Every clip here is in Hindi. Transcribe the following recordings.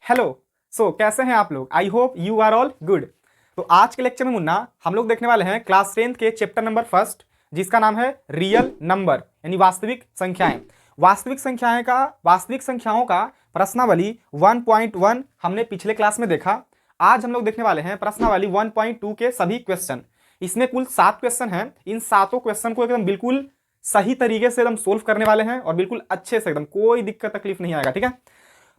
हेलो। कैसे हैं आप लोग? I hope you are all good. तो आज के लेक्चर में मुन्ना हम लोग देखने वाले हैं क्लास 10th के चैप्टर नंबर फर्स्ट, जिसका नाम है रियल नंबर यानी वास्तविक संख्याएं। वास्तविक संख्याओं का प्रश्नावली 1.1 हमने पिछले क्लास में देखा। आज हम लोग देखने वाले हैं प्रश्नावली 1.2 के सभी क्वेश्चन। इसमें कुल 7 क्वेश्चन हैं। इन सातों क्वेश्चन को एकदम बिल्कुल सही तरीके से एकदम सोल्व करने वाले हैं और बिल्कुल अच्छे से, एकदम कोई दिक्कत तकलीफ नहीं आएगा। ठीक है,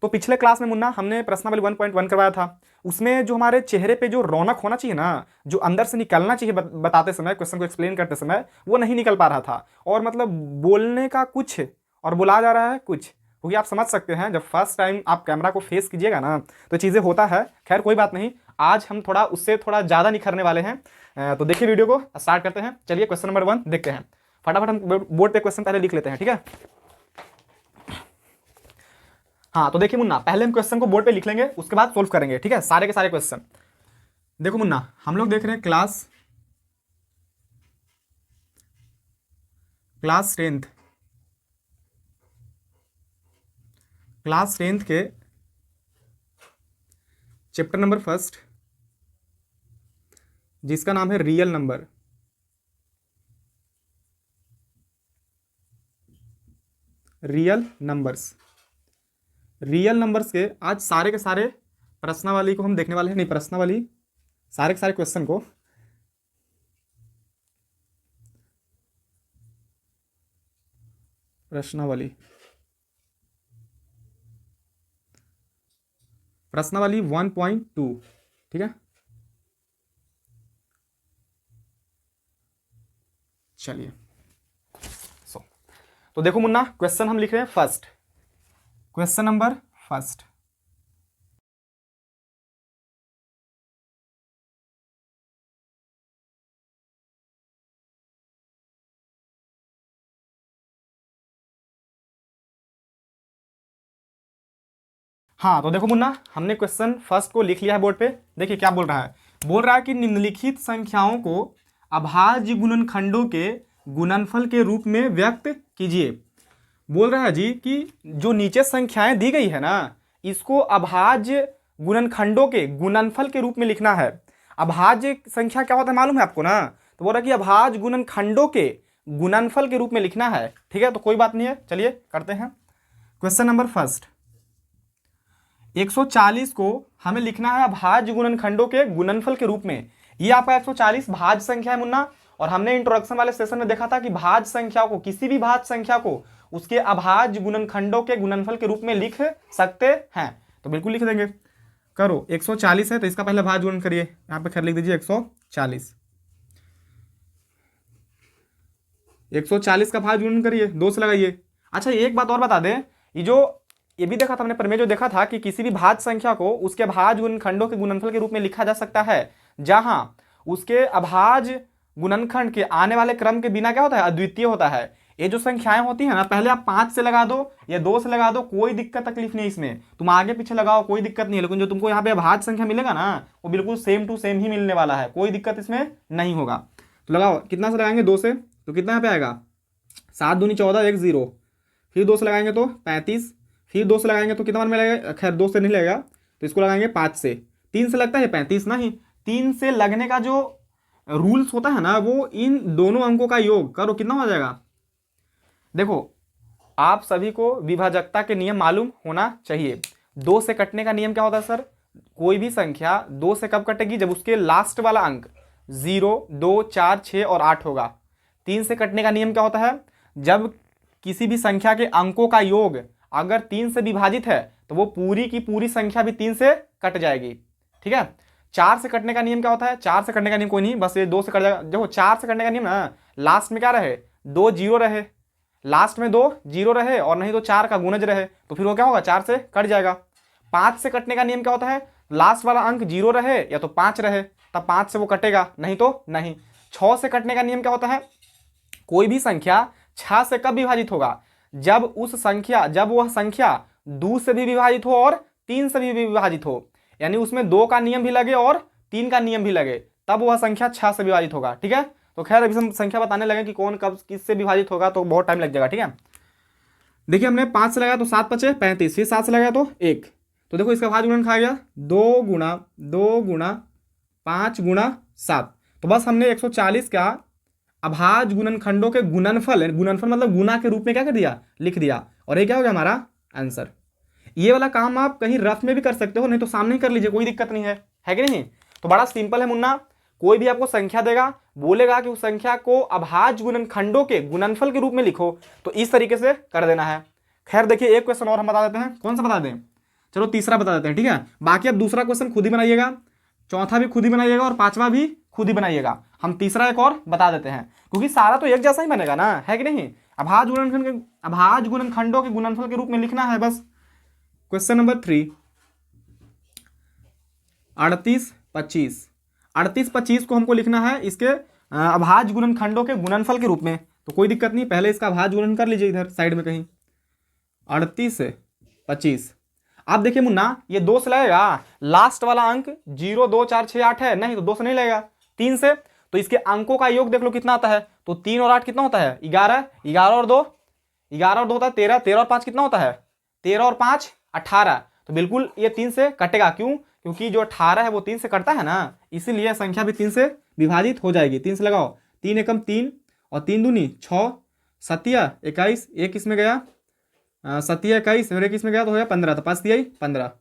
तो पिछले क्लास में मुन्ना हमने प्रश्नावली 1.1 करवाया था। उसमें जो हमारे चेहरे पे जो रौनक होना चाहिए ना, जो अंदर से निकलना चाहिए बताते समय, क्वेश्चन को एक्सप्लेन करते समय, वो नहीं निकल पा रहा था। और मतलब बोलने का कुछ और बुला जा रहा है कुछ, क्योंकि आप समझ सकते हैं जब फर्स्ट टाइम आप कैमरा को फेस कीजिएगा ना तो चीज़ें होता है। खैर कोई बात नहीं, आज हम थोड़ा उससे थोड़ा ज़्यादा निखरने वाले हैं। तो देखिए वीडियो को स्टार्ट करते हैं। चलिए क्वेश्चन नंबर 1 देखते हैं। फटाफट हम बोर्ड पे क्वेश्चन पहले लिख लेते हैं, ठीक है। हाँ तो देखिए मुन्ना, पहले हम क्वेश्चन को बोर्ड पे लिख लेंगे, उसके बाद सोल्व करेंगे, ठीक है, सारे के सारे क्वेश्चन। देखो मुन्ना, हम लोग देख रहे हैं क्लास 10th के चैप्टर नंबर फर्स्ट, जिसका नाम है रियल नंबर। रियल नंबर्स के आज सारे के सारे प्रश्नावली को हम देखने वाले हैं। नहीं, प्रश्नावली सारे के सारे क्वेश्चन को प्रश्नावली 1.2, ठीक है। चलिए तो देखो मुन्ना, क्वेश्चन हम लिख रहे हैं फर्स्ट, क्वेश्चन नंबर फर्स्ट। हाँ तो देखो मुन्ना, हमने क्वेश्चन फर्स्ट को लिख लिया है बोर्ड पे। देखिए क्या बोल रहा है। बोल रहा है कि निम्नलिखित संख्याओं को अभाज्य गुणनखंडों के गुणनफल के रूप में व्यक्त कीजिए। बोल रहा है जी कि जो नीचे संख्याएं दी गई है ना, इसको अभाज्य गुणनखंडों के गुणनफल के रूप में लिखना है। अभाज्य संख्या क्या होता है मालूम है आपको ना? तो बोल रहा है कि अभाज्य गुणनखंडों के गुणनफल के रूप में लिखना है, ठीक है। तो कोई बात नहीं है, चलिए करते हैं। क्वेश्चन नंबर फर्स्ट, 140 को हमें लिखना है अभाज्य गुणनखंडों के गुणनफल के रूप में। ये आपका 140 भाज्य संख्या है मुन्ना, और हमने इंट्रोडक्शन वाले सेशन में देखा था कि भाज्य संख्या को, किसी भी भाज्य संख्या को उसके अभाज्य गुणनखंडों के गुणनफल के रूप में लिख सकते हैं। तो बिल्कुल लिख देंगे। करो, 140 है तो इसका पहले भाज्य गुणन करिए। यहाँ पे खैर लिख दीजिए 140। 140 का भाज्य गुणन करिए, 2 से लगाइए। अच्छा एक बात और बता दें, ये भी देखा था हमने प्रमेय, जो देखा था कि किसी भी भाज्य संख्या को उसके अभाज्य गुणनखंडों के गुणनफल के रूप में लिखा जा सकता है, जहां उसके अभाज्य गुणनखंड के आने वाले क्रम के बिना क्या होता है, अद्वितीय होता है। ये जो संख्याएं होती है ना, पहले आप 5 से लगा दो या 2 से लगा दो, कोई दिक्कत तकलीफ नहीं, इसमें तुम आगे पीछे लगाओ कोई दिक्कत नहीं है। लेकिन जो तुमको यहाँ पे अभाज्य संख्या मिलेगा ना, वो बिल्कुल सेम टू सेम ही मिलने वाला है, कोई दिक्कत इसमें नहीं होगा। तो लगाओ, कितना से लगाएंगे, 2 से, तो कितना यहाँ पे आएगा, 7 दूनी 14, 1 0, फिर 2 से लगाएंगे तो 35, फिर 2 से लगाएंगे तो कितना बार में लगेगा, खैर 2 से नहीं लगेगा तो इसको लगाएंगे 5 से। 3 से लगता है 35, नहीं, 3 से लगने का जो रूल्स होता है ना, वो इन दोनों अंकों का योग करो, कितना हो जाएगा। देखो आप सभी को विभाजकता के नियम मालूम होना चाहिए। 2 से कटने का नियम क्या होता है सर? कोई भी संख्या 2 से कब कटेगी, जब उसके लास्ट वाला अंक 0, 2, 4, 6 और 8 होगा। 3 से कटने का नियम क्या होता है? जब किसी भी संख्या के अंकों का योग अगर 3 से विभाजित है तो वो पूरी की पूरी संख्या भी 3 से कट जाएगी, ठीक है। 4 से कटने का नियम क्या होता है? 4 से कटने का नियम कोई नहीं, बस ये 2 से कट जाएगा। देखो 4 से कटने का नियम ना, लास्ट में क्या रहे, 2 0 रहे, लास्ट में 2 0 रहे, और नहीं तो 4 का गुणज रहे, तो फिर वो क्या होगा, 4 से कट जाएगा। 5 से कटने का नियम क्या होता है? लास्ट वाला अंक 0 रहे या तो 5 रहे, तब 5 से वो कटेगा, नहीं तो नहीं। 6 से कटने का नियम क्या होता है? कोई भी संख्या 6 से कब विभाजित होगा? जब वह संख्या 2 से भी विभाजित हो और 3 से भी विभाजित हो, यानी उसमें 2 का नियम भी लगे और 3 का नियम भी लगे, तब वह संख्या 6 से विभाजित होगा, ठीक है। तो खैर अभी हम संख्या बताने लगे कि कौन कब किससे विभाजित होगा तो बहुत टाइम लग जाएगा, ठीक है। देखिए हमने 5 से लगाया तो 7 5 35, फिर 7 से लगाया तो 1, तो देखो इसका भाज्य गुणनखंड आ गया 2 गुणा 5 गुणा 7। तो बस हमने 140 का अभाज्य गुणनखंडों के गुणनफल, गुणनफल मतलब गुना के रूप में क्या कर दिया, लिख दिया, और ये क्या हो गया हमारा आंसर। ये वाला काम आप कहीं रफ में भी कर सकते हो, नहीं तो सामने ही कर लीजिए, कोई दिक्कत नहीं है कि नहीं। तो बड़ा सिंपल है मुन्ना, कोई भी आपको संख्या देगा, बोलेगा कि उस संख्या को अभाज्य गुणनखंडों के गुणनफल के रूप में लिखो, तो इस तरीके से कर देना है। खैर देखिए एक क्वेश्चन और हम बता देते हैं, कौन सा बता दें, चलो तीसरा बता देते हैं, ठीक है। बाकी अब दूसरा क्वेश्चन खुद ही बनाइएगा, चौथा भी खुद ही बनाइएगा और पांचवा भी खुद ही बनाइएगा। हम तीसरा एक और बता देते हैं, क्योंकि सारा तो एक जैसा ही बनेगा ना, है कि नहीं। अभाज्य गुणनखंडों के गुणनफल के रूप में लिखना है बस। क्वेश्चन नंबर 3, 38-25 को हमको लिखना है इसके अभाज्य गुणनखंडों के गुणनफल के रूप में। तो कोई दिक्कत नहीं, पहले इसका अभाज्य गुणन कर लीजिए इधर साइड में कहीं, 38-25। आप देखिए मुन्ना, ये 2 से लगेगा, लास्ट वाला अंक 0 2 4 6 8 है, नहीं तो 2 से नहीं लगेगा, 3 से। तो इसके अंकों का योग देख लो कितना आता है, तो 3 और 8 कितना होता है, 11, 11 और 2 होता है 13, 13 और 5 कितना होता है, 13 और 5 18। तो बिल्कुल ये 3 से कटेगा, क्यों, क्योंकि जो 18 है वो 3 से कटता है ना, इसीलिए संख्या भी 3 से विभाजित हो जाएगी। 3 से लगाओ, 3 एकम 3 और 3 दूनी 6, 7 21, एक इसमें गया 7 21 और एक इसमें गया तो हो गया 15, तो 5 तिहाई 15।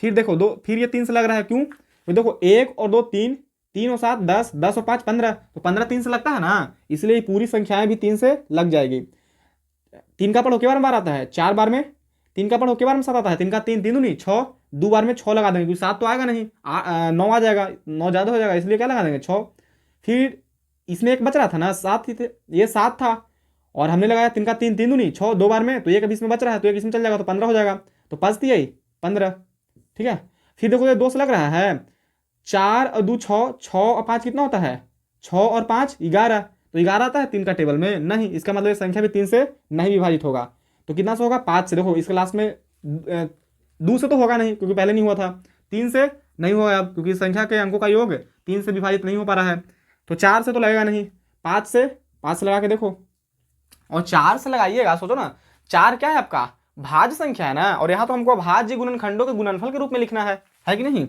फिर देखो 2, फिर ये 3 से लग रहा है, क्यों, तो देखो 1 और 2 3, 3 और 7 10, 10 और 5 15, तो 15 3 से लगता है ना, इसलिए पूरी संख्याएं भी 3 से लग जाएगी। 3 का पढ़ होके बार आता है, 4 बार में 3 का पढ़ होके बार में 7 आता है, 3 का 3 3 दूनी 6, 2 बार में 6 लगा देंगे, क्योंकि 7 तो आएगा नहीं, 9 आ जाएगा, 9 ज़्यादा हो जाएगा, इसलिए क्या लगा देंगे 6। फिर इसमें एक बच रहा था ना, 7 ही थे, ये 7 था और हमने लगाया 3 का 3 3 दूनी 6, 2 बार में, तो एक अभी इसमें बच रहा है, तो एक इसमें चल जाएगा, तो 15 हो जाएगा, तो 5 तिहाई 15, ठीक है। फिर देखो ये 2 से लग रहा है, 4 और 2 6, 6 और 5 कितना होता है, 6 और 5 11, तो 11 आता है 3 का टेबल में, नहीं, इसका मतलब ये संख्या भी 3 से नहीं विभाजित होगा। तो कितना से होगा, 5 से। देखो इसके लास्ट में 2 से तो होगा नहीं, क्योंकि पहले नहीं हुआ था, 3 से नहीं होगा अब, क्योंकि संख्या के अंकों का योग 3 से विभाजित नहीं हो पा रहा है, तो 4 से तो लगेगा नहीं, 5 से लगा के देखो, और 4 से लगाइएगा, सोचो ना, 4 क्या है आपका भाज्य संख्या है ना, और यहाँ तो हमको भाज्य गुणनखंडों के गुणनफल के रूप में लिखना है कि नहीं।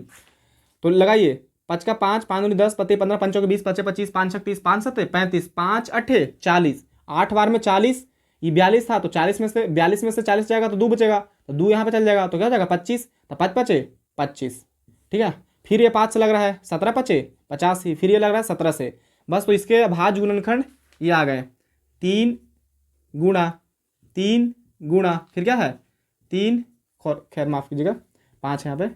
तो लगाइए, 5 का 5, 5 दूनी 10, पते 15, 5 चौके 20, 5 25, 5 6 30, 5 7 35, 5 8 40, 8 बार में 40, ये 42 था, तो 42 में से 40 जाएगा तो 2 बचेगा, तो 2 यहाँ पे चल जाएगा, तो क्या हो जाएगा 25, तो 5 5 25, ठीक है। फिर ये 5 से लग रहा है, 17 5 85, फिर ये लग रहा है 17 से, बस। तो इसके भाज्य गुणनखंड ये आ गए, 3 गुणा फिर क्या है 3, खैर माफ़ कीजिएगा 5 यहाँ पे,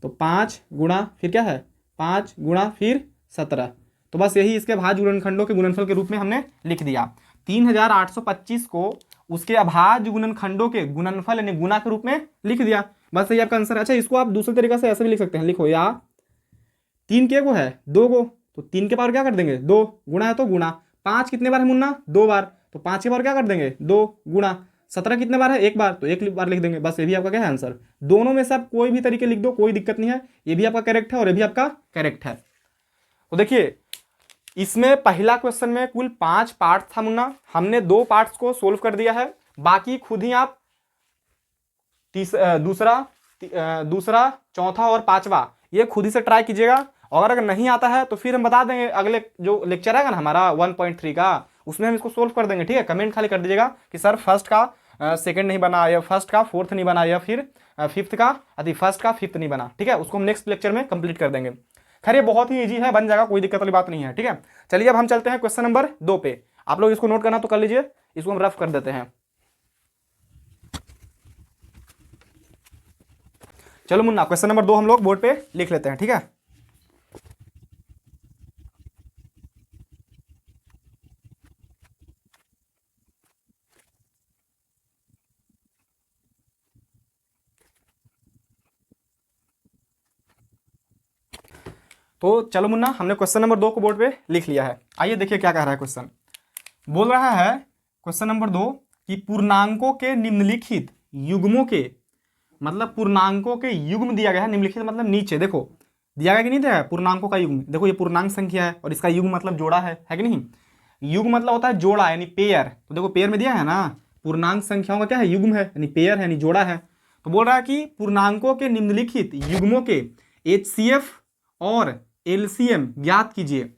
तो 5 गुणा फिर क्या है 5 गुणा फिर 17, तो बस यही इसके भाज्य गुणनखंडों के गुणनफल के रूप में हमने लिख दिया। 3825 को उसके अभाज्य गुणनखंडों के गुणनफल यानी गुणा के रूप में लिख दिया, बस यही आपका आंसर है। अच्छा, इसको आप दूसरे तरीके से ऐसे भी लिख सकते हैं, लिखो या 3 के को है 2 को, तो 3 के पावर क्या कर देंगे 2, गुणा है तो गुणा, 5 कितने बार है मुन्ना 2 बार, तो 5 के पावर क्या कर देंगे 2 गुणा, 17 कितने बार है 1 बार, तो 1 बार लिख देंगे, बस ये भी आपका क्या है आंसर। दोनों में से आप कोई भी तरीके लिख दो, कोई दिक्कत नहीं है, ये भी आपका करेक्ट है और ये भी आपका करेक्ट है। तो देखिए इसमें पहला क्वेश्चन में कुल 5 पार्ट था मुन्ना, हमने 2 पार्ट्स को सोल्व कर दिया है, बाकी खुद ही आप दूसरा चौथा और पांचवा ये खुद ही से ट्राई कीजिएगा, और अगर नहीं आता है तो फिर हम बता देंगे अगले जो लेक्चर आएगा ना हमारा 1.3 का, उसमें हम इसको सोल्व कर देंगे, ठीक है। कमेंट खाली कर दीजिएगा कि सर फर्स्ट का सेकंड नहीं बना, या फर्स्ट का फोर्थ नहीं बना, या फिर फिफ्थ का फर्स्ट का फिफ्थ नहीं बना, ठीक है। उसको हम नेक्स्ट लेक्चर में कंप्लीट कर देंगे। खैर ये बहुत ही ईजी है, बन जाएगा, कोई दिक्कत वाली बात नहीं है, ठीक है। चलिए अब हम चलते हैं क्वेश्चन नंबर 2 पे, आप लोग इसको नोट करना तो कर लीजिए, इसको हम रफ कर देते हैं। चलो मुन्ना क्वेश्चन नंबर 2 हम लोग बोर्ड पे लिख लेते हैं, ठीक है। तो चलो मुन्ना हमने क्वेश्चन नंबर 2 को बोर्ड पे लिख लिया है। आइए देखिए क्या कह रहा है क्वेश्चन। बोल रहा है क्वेश्चन नंबर 2 कि पूर्णांकों के निम्नलिखित युग्मों के, मतलब पूर्णांकों के युग्म दिया गया है, निम्नलिखित मतलब नीचे देखो दिया गया कि नहीं दिया है पूर्णांकों का युग्म। देखो ये पूर्णांक संख्या है और इसका युग्म मतलब जोड़ा है कि नहीं। युग्म मतलब होता है जोड़ा यानी पेयर, तो देखो पेयर में दिया है ना, पूर्णांक संख्याओं का क्या है युग्म है यानी पेयर है यानी जोड़ा है। तो बोल रहा है कि पूर्णांकों के निम्नलिखित युग्मों के HCF और LCM ज्ञात कीजिए।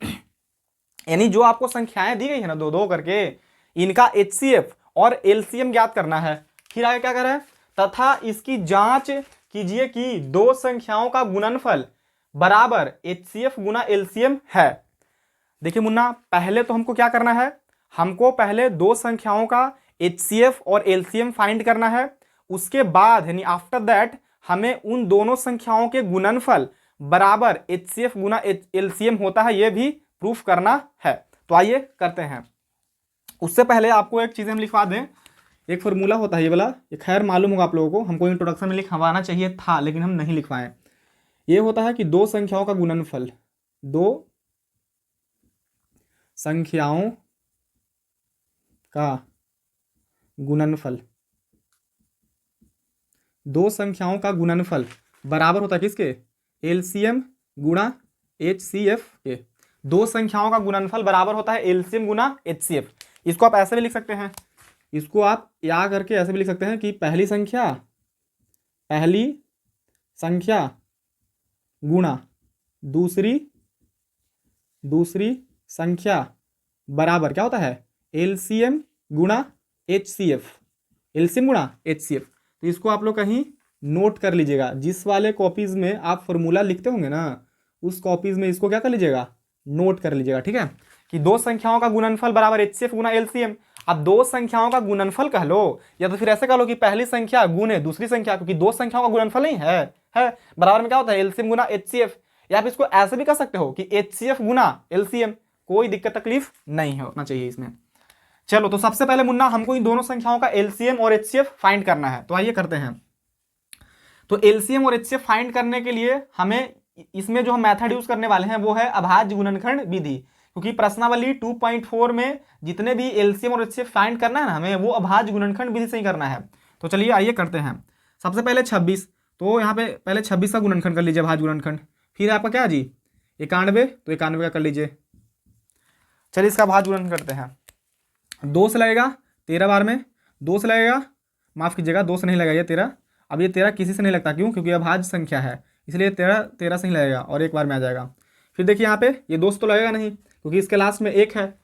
यानी जो आपको संख्याएं दी गई है ना दो दो करके, इनका HCF और LCM ज्ञात करना है। फिर आगे क्या कर रहा है, तथा इसकी जांच कीजिए कि दो संख्याओं का गुणनफल बराबर HCF गुना LCM है। देखिए मुन्ना, पहले तो हमको क्या करना है, हमको पहले दो संख्याओं का HCF और LCM फाइंड करना है। उसके बाद यानी आफ्टर दैट हमें उन दोनों संख्याओं के गुणनफल बराबर HCF गुना LCM होता है, यह भी प्रूफ करना है। तो आइए करते हैं। उससे पहले आपको एक चीज़ हम लिखवा दें, एक फॉर्मूला होता है ये वाला, ये खैर मालूम होगा आप लोगों को, हमको इंट्रोडक्शन में लिखवाना चाहिए था लेकिन हम नहीं लिखवाएं। ये होता है कि दो संख्याओं का गुणनफल, दो संख्याओं का गुणनफल, दो संख्याओं का गुणनफल बराबर होता है किसके, LCM गुणा HCF के। दो संख्याओं का गुणनफल बराबर होता है LCM गुना HCF। इसको आप ऐसे भी लिख सकते हैं, इसको आप या करके ऐसे भी लिख सकते हैं कि पहली संख्या गुणा दूसरी संख्या बराबर क्या होता है, LCM गुणा HCF, LCM गुणा HCF। तो इसको आप लोग कहीं नोट कर लीजिएगा, जिस वाले कॉपीज में आप फॉर्मूला लिखते होंगे ना उस कॉपीज में इसको क्या कर लीजिएगा, नोट कर लीजिएगा, ठीक है। कि दो संख्याओं का गुणनफल बराबर HCF गुना LCM। अब दो संख्याओं का गुणनफल कह लो या तो फिर ऐसे कह लो कि पहली संख्या गुने दूसरी संख्या, क्योंकि दो संख्याओं का गुणनफल नहीं है बराबर में क्या होता है LCM गुना HCF। या आप इसको ऐसे भी कर सकते हो कि HCF गुना LCM, कोई दिक्कत तकलीफ नहीं होना चाहिए इसमें। चलो तो सबसे पहले मुन्ना हमको इन दोनों संख्याओं का LCM और HCF फाइंड करना है, तो आइए करते हैं। तो LCM और HCF फाइंड करने के लिए हमें इसमें जो हम मेथड यूज करने वाले हैं वो है अभाज्य गुणनखंड विधि, क्योंकि प्रश्नावली 2.4 में जितने भी LCM और HCF फाइंड करना है ना हमें, वो अभाज्य गुणनखंड विधि से ही करना है। तो चलिए आइए करते हैं। सबसे पहले 26, तो यहाँ पे पहले 26 का गुणनखंड कर लीजिए, अभाज्य गुणनखंड। फिर आपका क्या जी 91, तो 91 का कर लीजिए। चलिए इसका अभाज्य गुणनखंड करते हैं। 2 से लगेगा 13 बार में, 2 से लगेगा, माफ़ कीजिएगा 2 से नहीं लगेगा ये 13। अब ये 13 किसी से नहीं लगता, क्यों, क्योंकि अभाज्य संख्या है, इसलिए 13 से ही लगेगा और एक बार में आ जाएगा। फिर देखिए यहाँ पे ये 2 से तो लगेगा नहीं, क्योंकि इसके लास्ट में 1 है।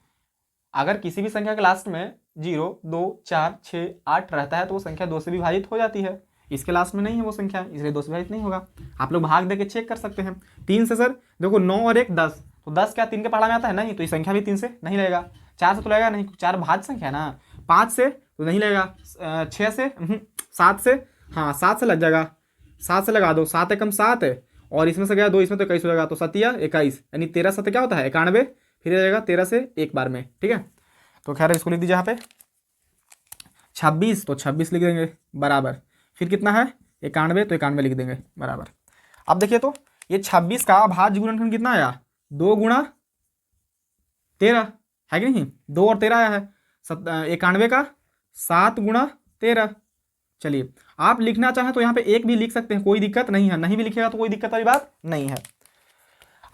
अगर किसी भी संख्या के लास्ट में 0, 2, 4, 6, 8 रहता है तो वो संख्या 2 से विभाजित हो जाती है। इसके लास्ट में नहीं है वो संख्या, इसलिए 2 से विभाजित नहीं होगा। आप लोग भाग देके चेक कर सकते हैं। 3 से सर देखो 9 और 1 10, तो 10 क्या 3 के पहाड़ा में आता है, नहीं, तो ये संख्या भी 3 से नहीं लगेगा। 4 से तो लगेगा नहीं, 4 भाज्य संख्या है ना। 5 से तो नहीं लगेगा, 6 से 7 से, हाँ 7 से लग जाएगा, 7 से लगा दो, 7 एकम 7 है और इसमें से गया 2, इसमें तो 21 हो जाएगा, तो 7 या 21, यानी 13 7 क्या होता है 91, फिर जाएगा 13 से एक बार में, ठीक है। तो खैर इसको लिख दीजिए यहाँ पे 26, तो 26 लिख देंगे बराबर। फिर कितना है 91, तो 91 लिख देंगे बराबर। अब देखिए तो ये 26 का अभाज्य गुणनखंड कितना आया, 2 गुणा 13 है कि नहीं, 2 और 13 आया है। 91 का 7 गुणा 13। चलिए आप लिखना चाहें तो यहाँ पे 1 भी लिख सकते हैं, कोई दिक्कत नहीं है, नहीं भी लिखेगा तो कोई दिक्कत वाली बात नहीं है।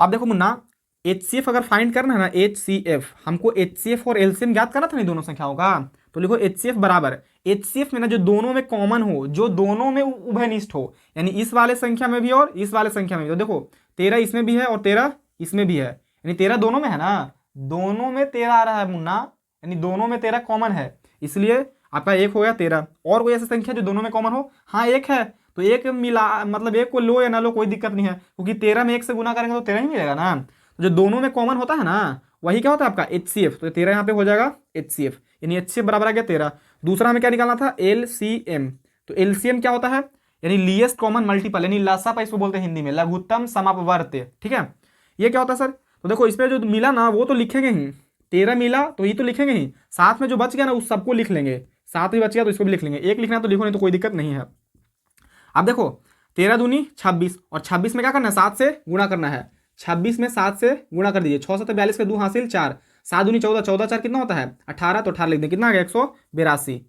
अब देखो मुन्ना, HCF अगर फाइंड करना है ना, HCF हमको HCF और LCM ज्ञात करना था नहीं दोनों संख्याओं का, तो लिखो HCF बराबर, HCF में ना जो दोनों में कॉमन हो, जो दोनों में उभयनिष्ठ हो, यानी इस वाले संख्या में भी और इस वाले संख्या में भी। तो देखो 13 इसमें भी है और 13 इसमें भी है, यानी 13 दोनों में है ना, दोनों में 13 आ रहा है मुन्ना, यानी दोनों में 13 कॉमन है, इसलिए आपका 1 हो गया 13। और कोई ऐसी संख्या जो दोनों में कॉमन हो, हाँ 1 है, तो 1 मिला, मतलब 1 को लो या ना लो कोई दिक्कत नहीं है, क्योंकि 13 में 1 से गुना करेंगे तो 13 ही मिलेगा ना। जो दोनों में कॉमन होता है ना वही क्या होता है आपका HCF, तो 13 यहाँ पे हो जाएगा HCF, यानी HCF बराबर आ गया 13। दूसरा हमें क्या निकालना था LCM, तो LCM क्या होता है, यानी लीस्ट कॉमन मल्टीपल, यानी लसापा इसको बोलते हैं हिंदी में, लघुत्तम समापवर्त्य, ठीक है। ये क्या होता है सर, तो देखो इसमें जो मिला ना वो तो लिखेंगे ही, 13 मिला तो ये तो लिखेंगे ही, साथ में जो बच गया ना उस सबको लिख लेंगे, 7 भी बच गया तो इसको भी लिख लेंगे, 1 लिखना तो लिखो नहीं तो कोई दिक्कत नहीं है। अब देखो 13 दूनी 26, और 26 में क्या करना है 7 से गुणा करना है, 26 में 7 से गुणा कर दीजिए, 6 7 42 के 2 हासिल 4, 7 दूनी 14, 14 4 कितना होता है 18, तो 18 लिख दें, कितना आ गया 182,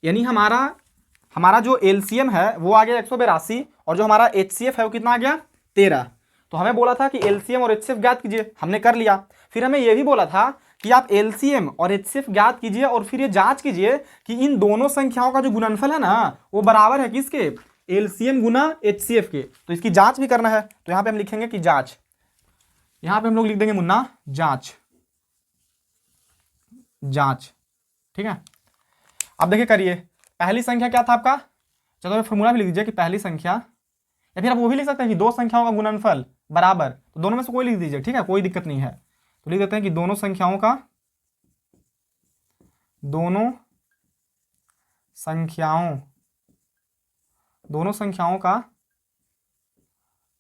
यानी हमारा जो LCM है वो आ गया 182 और जो हमारा HCF है वो कितना आ गया 13। तो हमें बोला था कि LCM और HCF ज्ञात कीजिए, हमने कर लिया। फिर हमें यह भी बोला था कि आप LCM और HCF ज्ञात कीजिए और फिर ये जांच कीजिए कि इन दोनों संख्याओं का जो गुणनफल है ना वो बराबर है किसके, एलसीएम गुना एचसीएफ के, तो इसकी जांच भी करना है। तो यहां पे हम लिखेंगे कि जांच, यहां पे हम लोग लिख देंगे मुन्ना जांच, जांच, ठीक है। अब देखिए करिए, पहली संख्या क्या था आपका, चलो फॉर्मूला भी लिख दीजिए कि पहली संख्या, या फिर आप वो भी लिख सकते हैं कि दो संख्याओं का गुणनफल बराबर, तो दोनों में से कोई लिख दीजिए, ठीक है, कोई दिक्कत नहीं है। तो लिख देते हैं कि दोनों संख्याओं का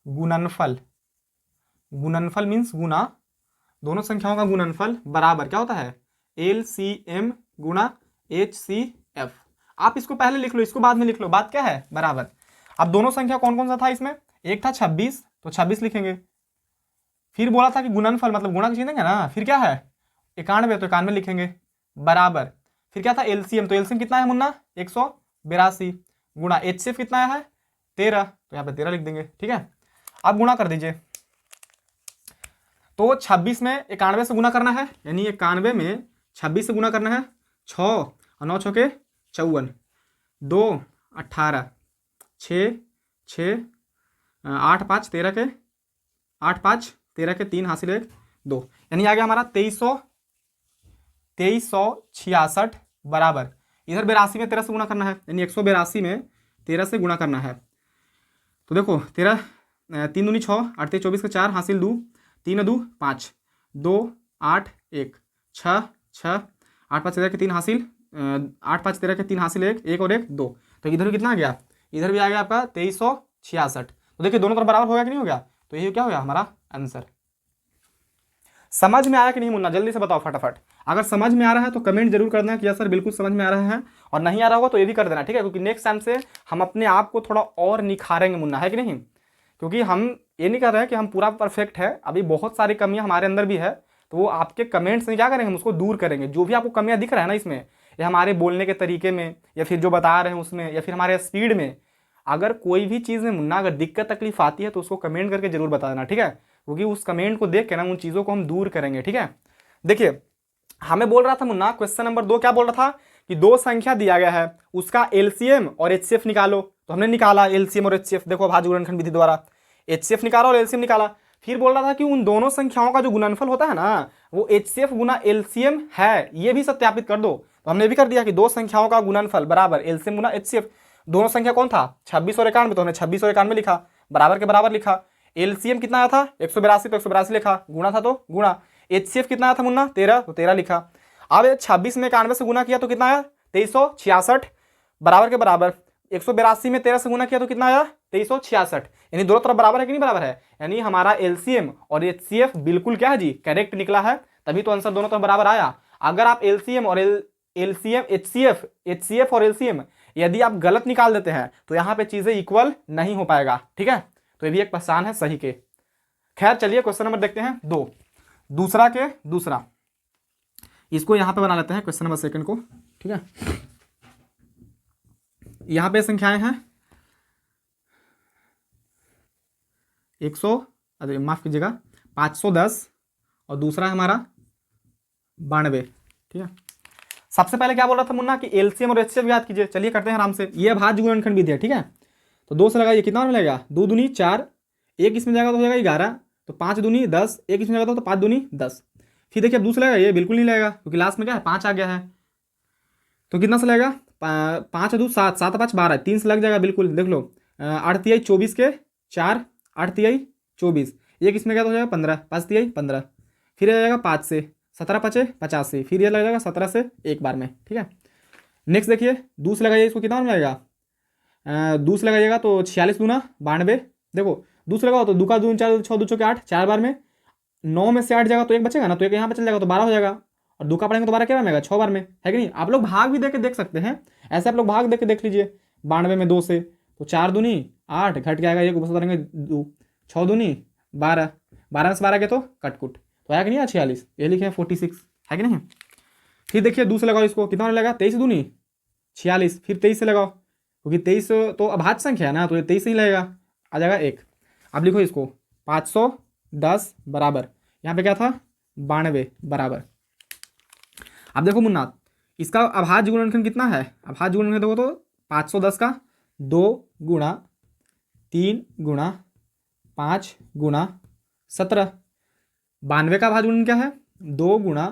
गुणनफल, गुणनफल मीन्स गुना, दोनों संख्याओं का गुणनफल बराबर क्या होता है, एलसीएम गुणा एचसीएफ। आप इसको पहले लिख लो, इसको बाद में लिख लो, बात क्या है, बराबर। अब दोनों संख्या कौन कौन सा था इसमें, एक था 26, तो 26 लिखेंगे। फिर बोला था कि गुणनफल मतलब गुणा किसी देंगे ना, फिर क्या है 91, तो 91 लिखेंगे, बराबर। फिर क्या था एलसीएम, तो एलसीएम कितना है मुन्ना 182, गुणा एचसीएफ कितना है 13, तो यहाँ पे 13 लिख देंगे, ठीक है। अब गुणा कर दीजिए, तो 26 में 91 से गुना करना है, यानी 91 में 26 से गुना करना है, 6 और 9 छके 54, 2 18, 6 6 8 5 13 के 8 5 13 के 3 हासिल 1 2, यानी आ गया हमारा 2366 बराबर। इधर 82 में 13 से गुना करना है, यानी 182 में 13 से गुना करना है। तो देखो 13 3 दूनी 6 8 3 24 के 4 हासिल 2 3 2 5 2 8 1 6 6 8 5 13 के 3 हासिल 8 5 13 के 3 हासिल 1 1 और 1 2, तो इधर भी कितना आ गया, इधर भी आ गया आपका 2366। तो देखिए दोनों तरफ बराबर हो गया कि नहीं हो गया, तो ये क्या हो गया हमारा आंसर। समझ में आया कि नहीं मुन्ना, जल्दी से बताओ फटाफट। अगर समझ में आ रहा है तो कमेंट जरूर करना कि सर बिल्कुल समझ में आ रहा है, और नहीं आ रहा होगा तो ये भी कर देना, ठीक है, क्योंकि नेक्स्ट टाइम से हम अपने आप को थोड़ा और निखारेंगे मुन्ना, है कि नहीं। क्योंकि हम ये नहीं कर रहे हैं कि हम पूरा परफेक्ट है, अभी बहुत सारी कमियां हमारे अंदर भी है, तो वो आपके कमेंट्स से क्या करेंगे, हम उसको दूर करेंगे। जो भी आपको कमियां दिख रहा है ना इसमें, या हमारे बोलने के तरीके में, या फिर जो बता रहे हैं उसमें, या फिर हमारे स्पीड में, अगर कोई भी चीज़ में मुन्ना अगर दिक्कत तकलीफ आती है तो उसको कमेंट करके जरूर बता देना, ठीक है, क्योंकि उस कमेंट को देख के ना उन चीज़ों को हम दूर करेंगे, ठीक है। देखिए हमें बोल रहा था मुन्ना क्वेश्चन नंबर 2 क्या बोल रहा था कि दो संख्या दिया गया है, उसका एलसीएम और एचसीएफ निकालो, तो हमने निकाला एलसीएम और एचसीएफ, देखो अभाज्य गुणनखंड विधि द्वारा एचसीएफ निकाला और एलसीएम निकाला। फिर बोल रहा था कि उन दोनों संख्याओं का जो गुणनफल होता है ना वो एचसीएफ गुना एलसीएम है, ये भी सत्यापित कर दो। तो हमने भी कर दिया कि दो संख्याओं का गुणनफल बराबर एलसीएम गुना एचसीएफ। दोनों संख्या कौन था 26 और 91, तो हमने 26 और 91 लिखा, बराबर के बराबर लिखा। एलसीएम कितना आया था 182, तो 182 लिखा, गुणा था तो गुणा। एचसीएफ कितना आया था मुन्ना 13, तो 13 लिखा। अब 26 में 91 से गुना किया तो कितना आया 2366, बराबर के बराबर। 182 में 13 से गुना किया तो कितना आया 2366, यानी दोनों तरफ बराबर है कि नहीं बराबर है, यानी हमारा एलसीएम और एचसीएफ बिल्कुल क्या है जी करेक्ट निकला है, तभी तो आंसर दोनों तरफ बराबर आया। अगर आप एलसीएम और एलसीएम एचसीएफ और एलसीएम यदि आप गलत निकाल देते हैं तो यहां पे चीजें इक्वल नहीं हो पाएगा, ठीक है, तो ये भी एक पहचान है सही के। खैर चलिए क्वेश्चन नंबर देखते हैं 2, दूसरा इसको यहां पे बना लेते हैं क्वेश्चन नंबर 2 को, ठीक है। यहां पे संख्याएं हैं 510 और दूसरा है हमारा 92, ठीक है। सबसे पहले क्या बोल रहा था मुन्ना कि एलसीएम और एचसीएफ याद कीजिए, चलिए करते हैं आराम से। ये अभाज्य गुणनखंड विधि है, ठीक है, तो 2 से लगाइए, कितना मिलेगा 2 दूनी 4, एक इसमें जाएगा तो हो जाएगा 11, तो 5 दूनी 10, एक इसमें जाएगा तो 5 दूनी 10। फिर देखिए अब दूसरा लगेगा, ये बिल्कुल नहीं लगेगा क्योंकि लास्ट में क्या है 5 आ गया है, तो कितना से लगेगा 5 2 7 7 5 12, 3 से लग जाएगा बिल्कुल, देख लो 8 तिहाई 24 के 4, 8 तिहाई 24, एक इसमें गया तो हो जाएगा 15, 5 तिहाई 15, फिर आ जाएगा 5 से 17 5 85, फिर ये लग जाएगा 17 से एक बार में, ठीक है। नेक्स्ट देखिए दूस लगाइए, इसको कितना में जाएगा दूस लगाइएगा तो 46 दूना 92, देखो दूस लगाओ तो 2 का 2 4 6 2 6 8, 4 बार में 9 में से 8 जाएगा तो एक बचेगा ना, तो एक यहाँ पे चल जाएगा तो 12 हो जाएगा, और 2 का पढ़ेंगे तो 12 क्या बार में आएगा 6 बार में, है कि नहीं। आप लोग भाग भी देके देख सकते हैं, ऐसे आप लोग भाग देके देख लीजिए 92 में 2 से, तो 4 दूनी 8 घट के आएगा, एक ऊपर से करेंगे 2, 6 दूनी 12, 12 में से 12 गए तो कटकुट, तो आया कि नहीं 46, ये लिखे 46, है कि नहीं। फिर देखिए दूसरा लगाओ, इसको कितना लगेगा 23 दूनी 46, फिर 23 से लगाओ क्योंकि 23 तो अभाज्य संख्या है ना, तो ये 23 ही लगेगा, आ जाएगा 1। अब लिखो इसको 510 बराबर, यहाँ पे क्या था 92 बराबर। अब देखो मुन्ना इसका अभाज्य गुणनखंड कितना है, अभाज्य गुणनखंड देखो तो 510 का 2 गुणा 3 गुणा 5 गुणा 17। 92 का भाजगुणन क्या है? 2 गुणा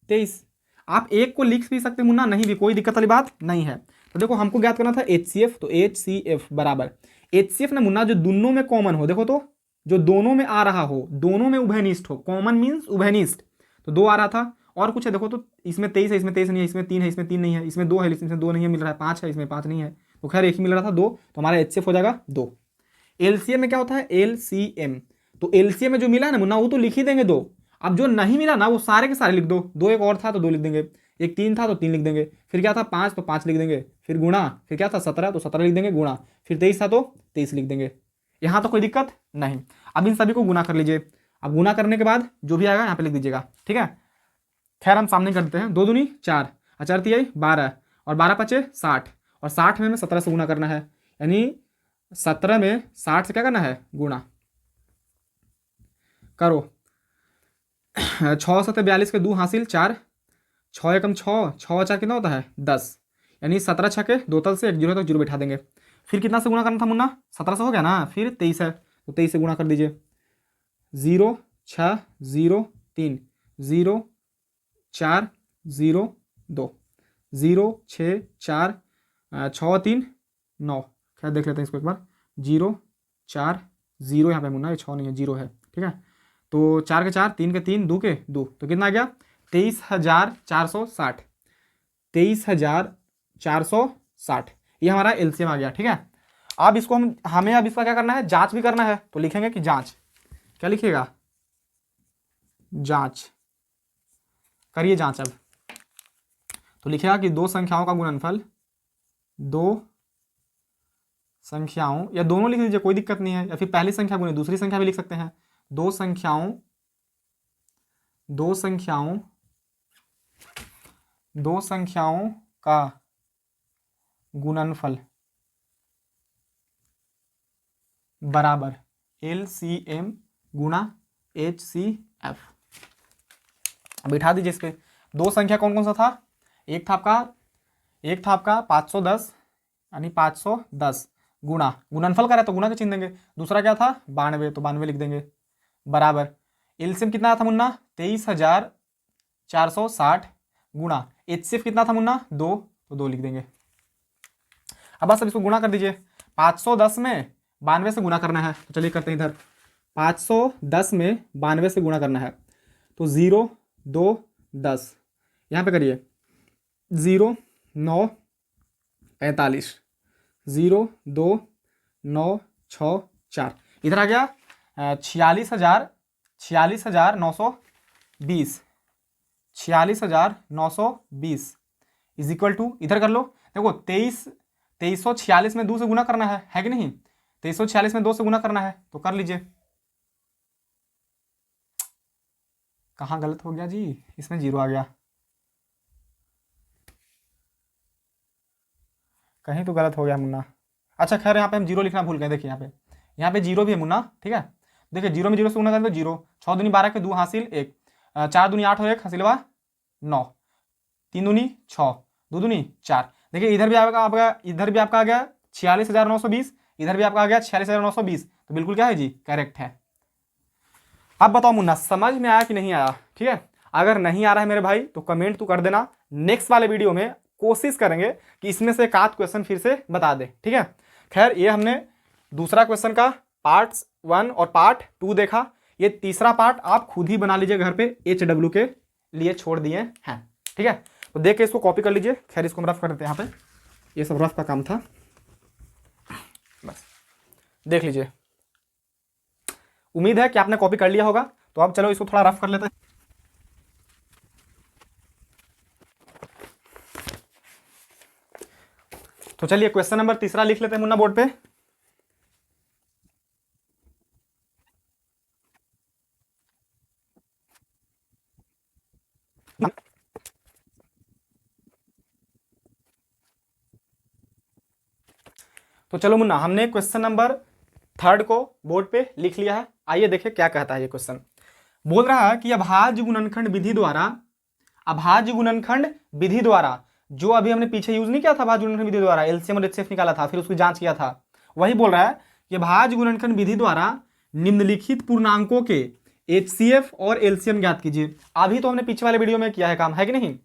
23। आप एक को लिख भी सकते मुन्ना, नहीं भी कोई दिक्कत वाली बात नहीं है। तो देखो हमको ज्ञात करना था HCF, तो HCF बराबर HCF ना मुन्ना जो दोनों में कॉमन हो, देखो तो जो दोनों में आ रहा हो, दोनों में उभयनिष्ठ हो, कॉमन मीन्स उभयनिष्ठ, तो 2 आ रहा था। और कुछ है देखो तो इसमें 23 है, इसमें 23 नहीं है, इसमें 3 है, इसमें 3 नहीं है, इसमें 2 है, इसमें 2 नहीं है, मिल रहा है 5 है, इसमें 5 नहीं है, तो खैर एक ही मिल रहा था 2, तो हमारा HCF हो जाएगा 2। LCM में क्या होता है? LCM, तो LCM में जो मिला है ना मुन्ना वो तो लिख ही देंगे 2। अब जो नहीं मिला ना वो सारे के सारे लिख दो। 2 एक और था तो 2 लिख देंगे, एक 3 था तो 3 लिख देंगे, फिर क्या था 5 तो 5 लिख देंगे, फिर गुणा, फिर क्या था 17 तो 17 लिख देंगे, गुणा, फिर 23 था तो 23 लिख देंगे। यहाँ तो कोई दिक्कत नहीं। अब इन सभी को गुना कर लीजिए। अब गुना करने के बाद जो भी आएगा यहाँ पे लिख दीजिएगा, ठीक है। खैर हम सामने करते हैं। 2 दूनी 4, 4 तिहाई 12, और 12 पचे 60, और 60 में हमें 17 से गुना करना है, यानी 17 में 60 से क्या करना है? गुणा करो। 6 7 42 के 2 हासिल 4, 6 एकम 6, 6 4 कितना होता है? 10, यानी 17 छके 2 तल से 1 जीरो तक जीरो बैठा देंगे। फिर कितना से गुणा करना था मुन्ना? 17 से हो गया ना, फिर 23 है तो 23 से गुणा कर दीजिए। 0 6 0 3 0 4 0 2 0 6 4 6 3 9। खैर देख लेते हैं इसको एक बार। 0 4 0 यहाँ पे मुन्ना, ये 6 नहीं है 0 है, ठीक है। तो 4 के 4 3 के 3 2 के 2, तो कितना आ गया? 23,460। 23,460 ये हमारा LCM आ गया, ठीक है। अब इसको हमें अब इसका क्या करना है? जांच भी करना है, तो लिखेंगे कि जांच, क्या लिखिएगा? जांच करिए जांच। अब तो लिखेगा कि दो संख्याओं का गुणनफल, दो संख्याओं, या दोनों लिख लीजिए कोई दिक्कत नहीं है, या फिर पहली संख्या गुणे दूसरी संख्या भी लिख सकते हैं। दो संख्याओं का गुणनफल बराबर LCM गुणा HCF। बिठा दीजिए इस पे। दो संख्या कौन कौन सा था? एक था आपका 510, यानी 510 गुणा, गुणनफल का रहा तो गुणा के चिन्ह देंगे। दूसरा क्या था? 92, तो 92 लिख देंगे, बराबर LCM कितना था मुन्ना? 23,460 गुणा HCF कितना था मुन्ना? 2, तो 2 लिख देंगे। अब बस अब इसको गुणा कर दीजिए। 510 में 92 से गुणा करना है, तो चलिए करते हैं इधर। 510 में 92 से गुणा करना है, तो 0 2 10, यहाँ पे करिए 0 9 45, 0 2 9 6 4, इधर आ गया 46,920, 46,920 इज इक्वल टू, इधर कर लो, देखो 2346 में 2 से गुना करना है कि नहीं? 2346 में 2 से गुना करना है, तो कर लीजिए। कहाँ गलत हो गया जी? इसमें 0 आ गया, कहीं तो गलत हो गया मुन्ना। अच्छा खैर यहाँ पे हम 0 लिखना भूल गए। देखिए यहाँ पे 0 भी है मुन्ना, ठीक है। देखिए 0 में 0 से गुना करें तो 0, 6 दूनी 12 के 2 हासिल 1, 4 दूनी 8 और 1 हासिलवा 9, 3 दूनी 6, 2 दूनी 4। देखिए इधर भी आपका आ गया 46,920, इधर भी आपका आ गया 46,920, तो बिल्कुल क्या है जी? करेक्ट है। अब बताओ मुन्ना समझ में आया कि नहीं आया? ठीक है, अगर नहीं आ रहा है मेरे भाई तो कमेंट तो कर देना। नेक्स्ट वाले वीडियो में कोशिश करेंगे कि इसमें से एक आध क्वेश्चन फिर से बता दे, ठीक है। खैर ये हमने दूसरा क्वेश्चन का पार्ट 1 और पार्ट 2 देखा। ये तीसरा पार्ट आप खुद ही बना लीजिए घर पे, HW के लिए छोड़ दिए हैं, ठीक है। तो देख के इसको कॉपी कर लीजिए। खैर इसको हम रफ कर देते हैं, यहाँ पे ये सब रफ का काम था, बस देख लीजिए। उम्मीद है कि आपने कॉपी कर लिया होगा। तो अब चलो इसको थोड़ा रफ कर लेते हैं। तो चलिए क्वेश्चन नंबर तीसरा लिख लेते हैं मुन्ना बोर्ड पे। तो चलो मुन्ना हमने क्वेश्चन नंबर 3 को बोर्ड पे लिख लिया है। आइए देखिए क्या कहता है ये क्वेश्चन। बोल रहा है कि अभाज्य गुणनखंड विधि द्वारा जो अभी हमने पीछे यूज नहीं किया था भाज्य गुणनखंड विधि द्वारा, एलसीएम और एचसीएफ निकाला था, फिर उसकी जांच किया था, वही बोल रहा है कि भाज्य गुणनखंड विधि द्वारा निम्नलिखित पूर्णांकों के एचसीएफ और एलसीएम ज्ञात कीजिए। अभी तो हमने पीछे वाले वीडियो में किया है काम, है कि नहीं।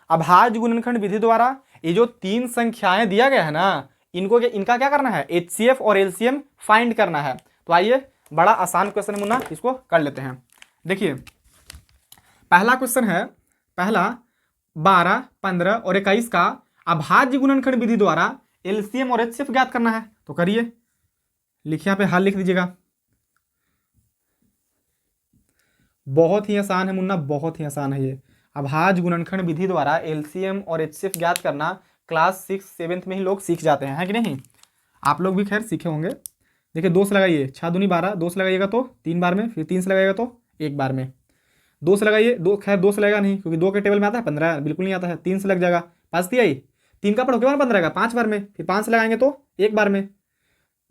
अब भाज्य गुणनखंड विधि द्वारा ये जो 3 संख्याएं दिया गया है ना, इनका क्या करना है, एचसीएफ और एलसीएम फाइंड करना है। तो आइए, बड़ा आसान क्वेश्चन है मुन्ना, इसको कर लेते हैं। देखिए पहला क्वेश्चन है, पहला 12, 15 और 21 का अभाज्य गुणनखंड विधि द्वारा एलसीएम और एचसीएफ ज्ञात करना है। तो करिए, लिखिए, यहाँ पे हल लिख दीजिएगा। बहुत ही आसान है मुन्ना, बहुत ही आसान है ये। अभाज्य गुणनखंड विधि द्वारा एलसीएम और एचसीएफ ज्ञात करना क्लास 6, 7th में ही लोग सीख जाते हैं, है कि नहीं। आप लोग भी खैर सीखे होंगे। देखिए 2 से लगाइए, 6 दूनी 12, 2 से लगाइएगा तो 3 बार में, फिर 3 से लगाइएगा तो 1 बार में। 2 से लगाइए, खैर 2 से लगेगा नहीं, क्योंकि 2 के टेबल में आता है 15, बिल्कुल नहीं आता है। 3 से लग जाएगा, 5 ती आई, 3 का पढ़ो के बाद 15 का 5 बार में, फिर 5 से लगाएंगे तो 1 बार में।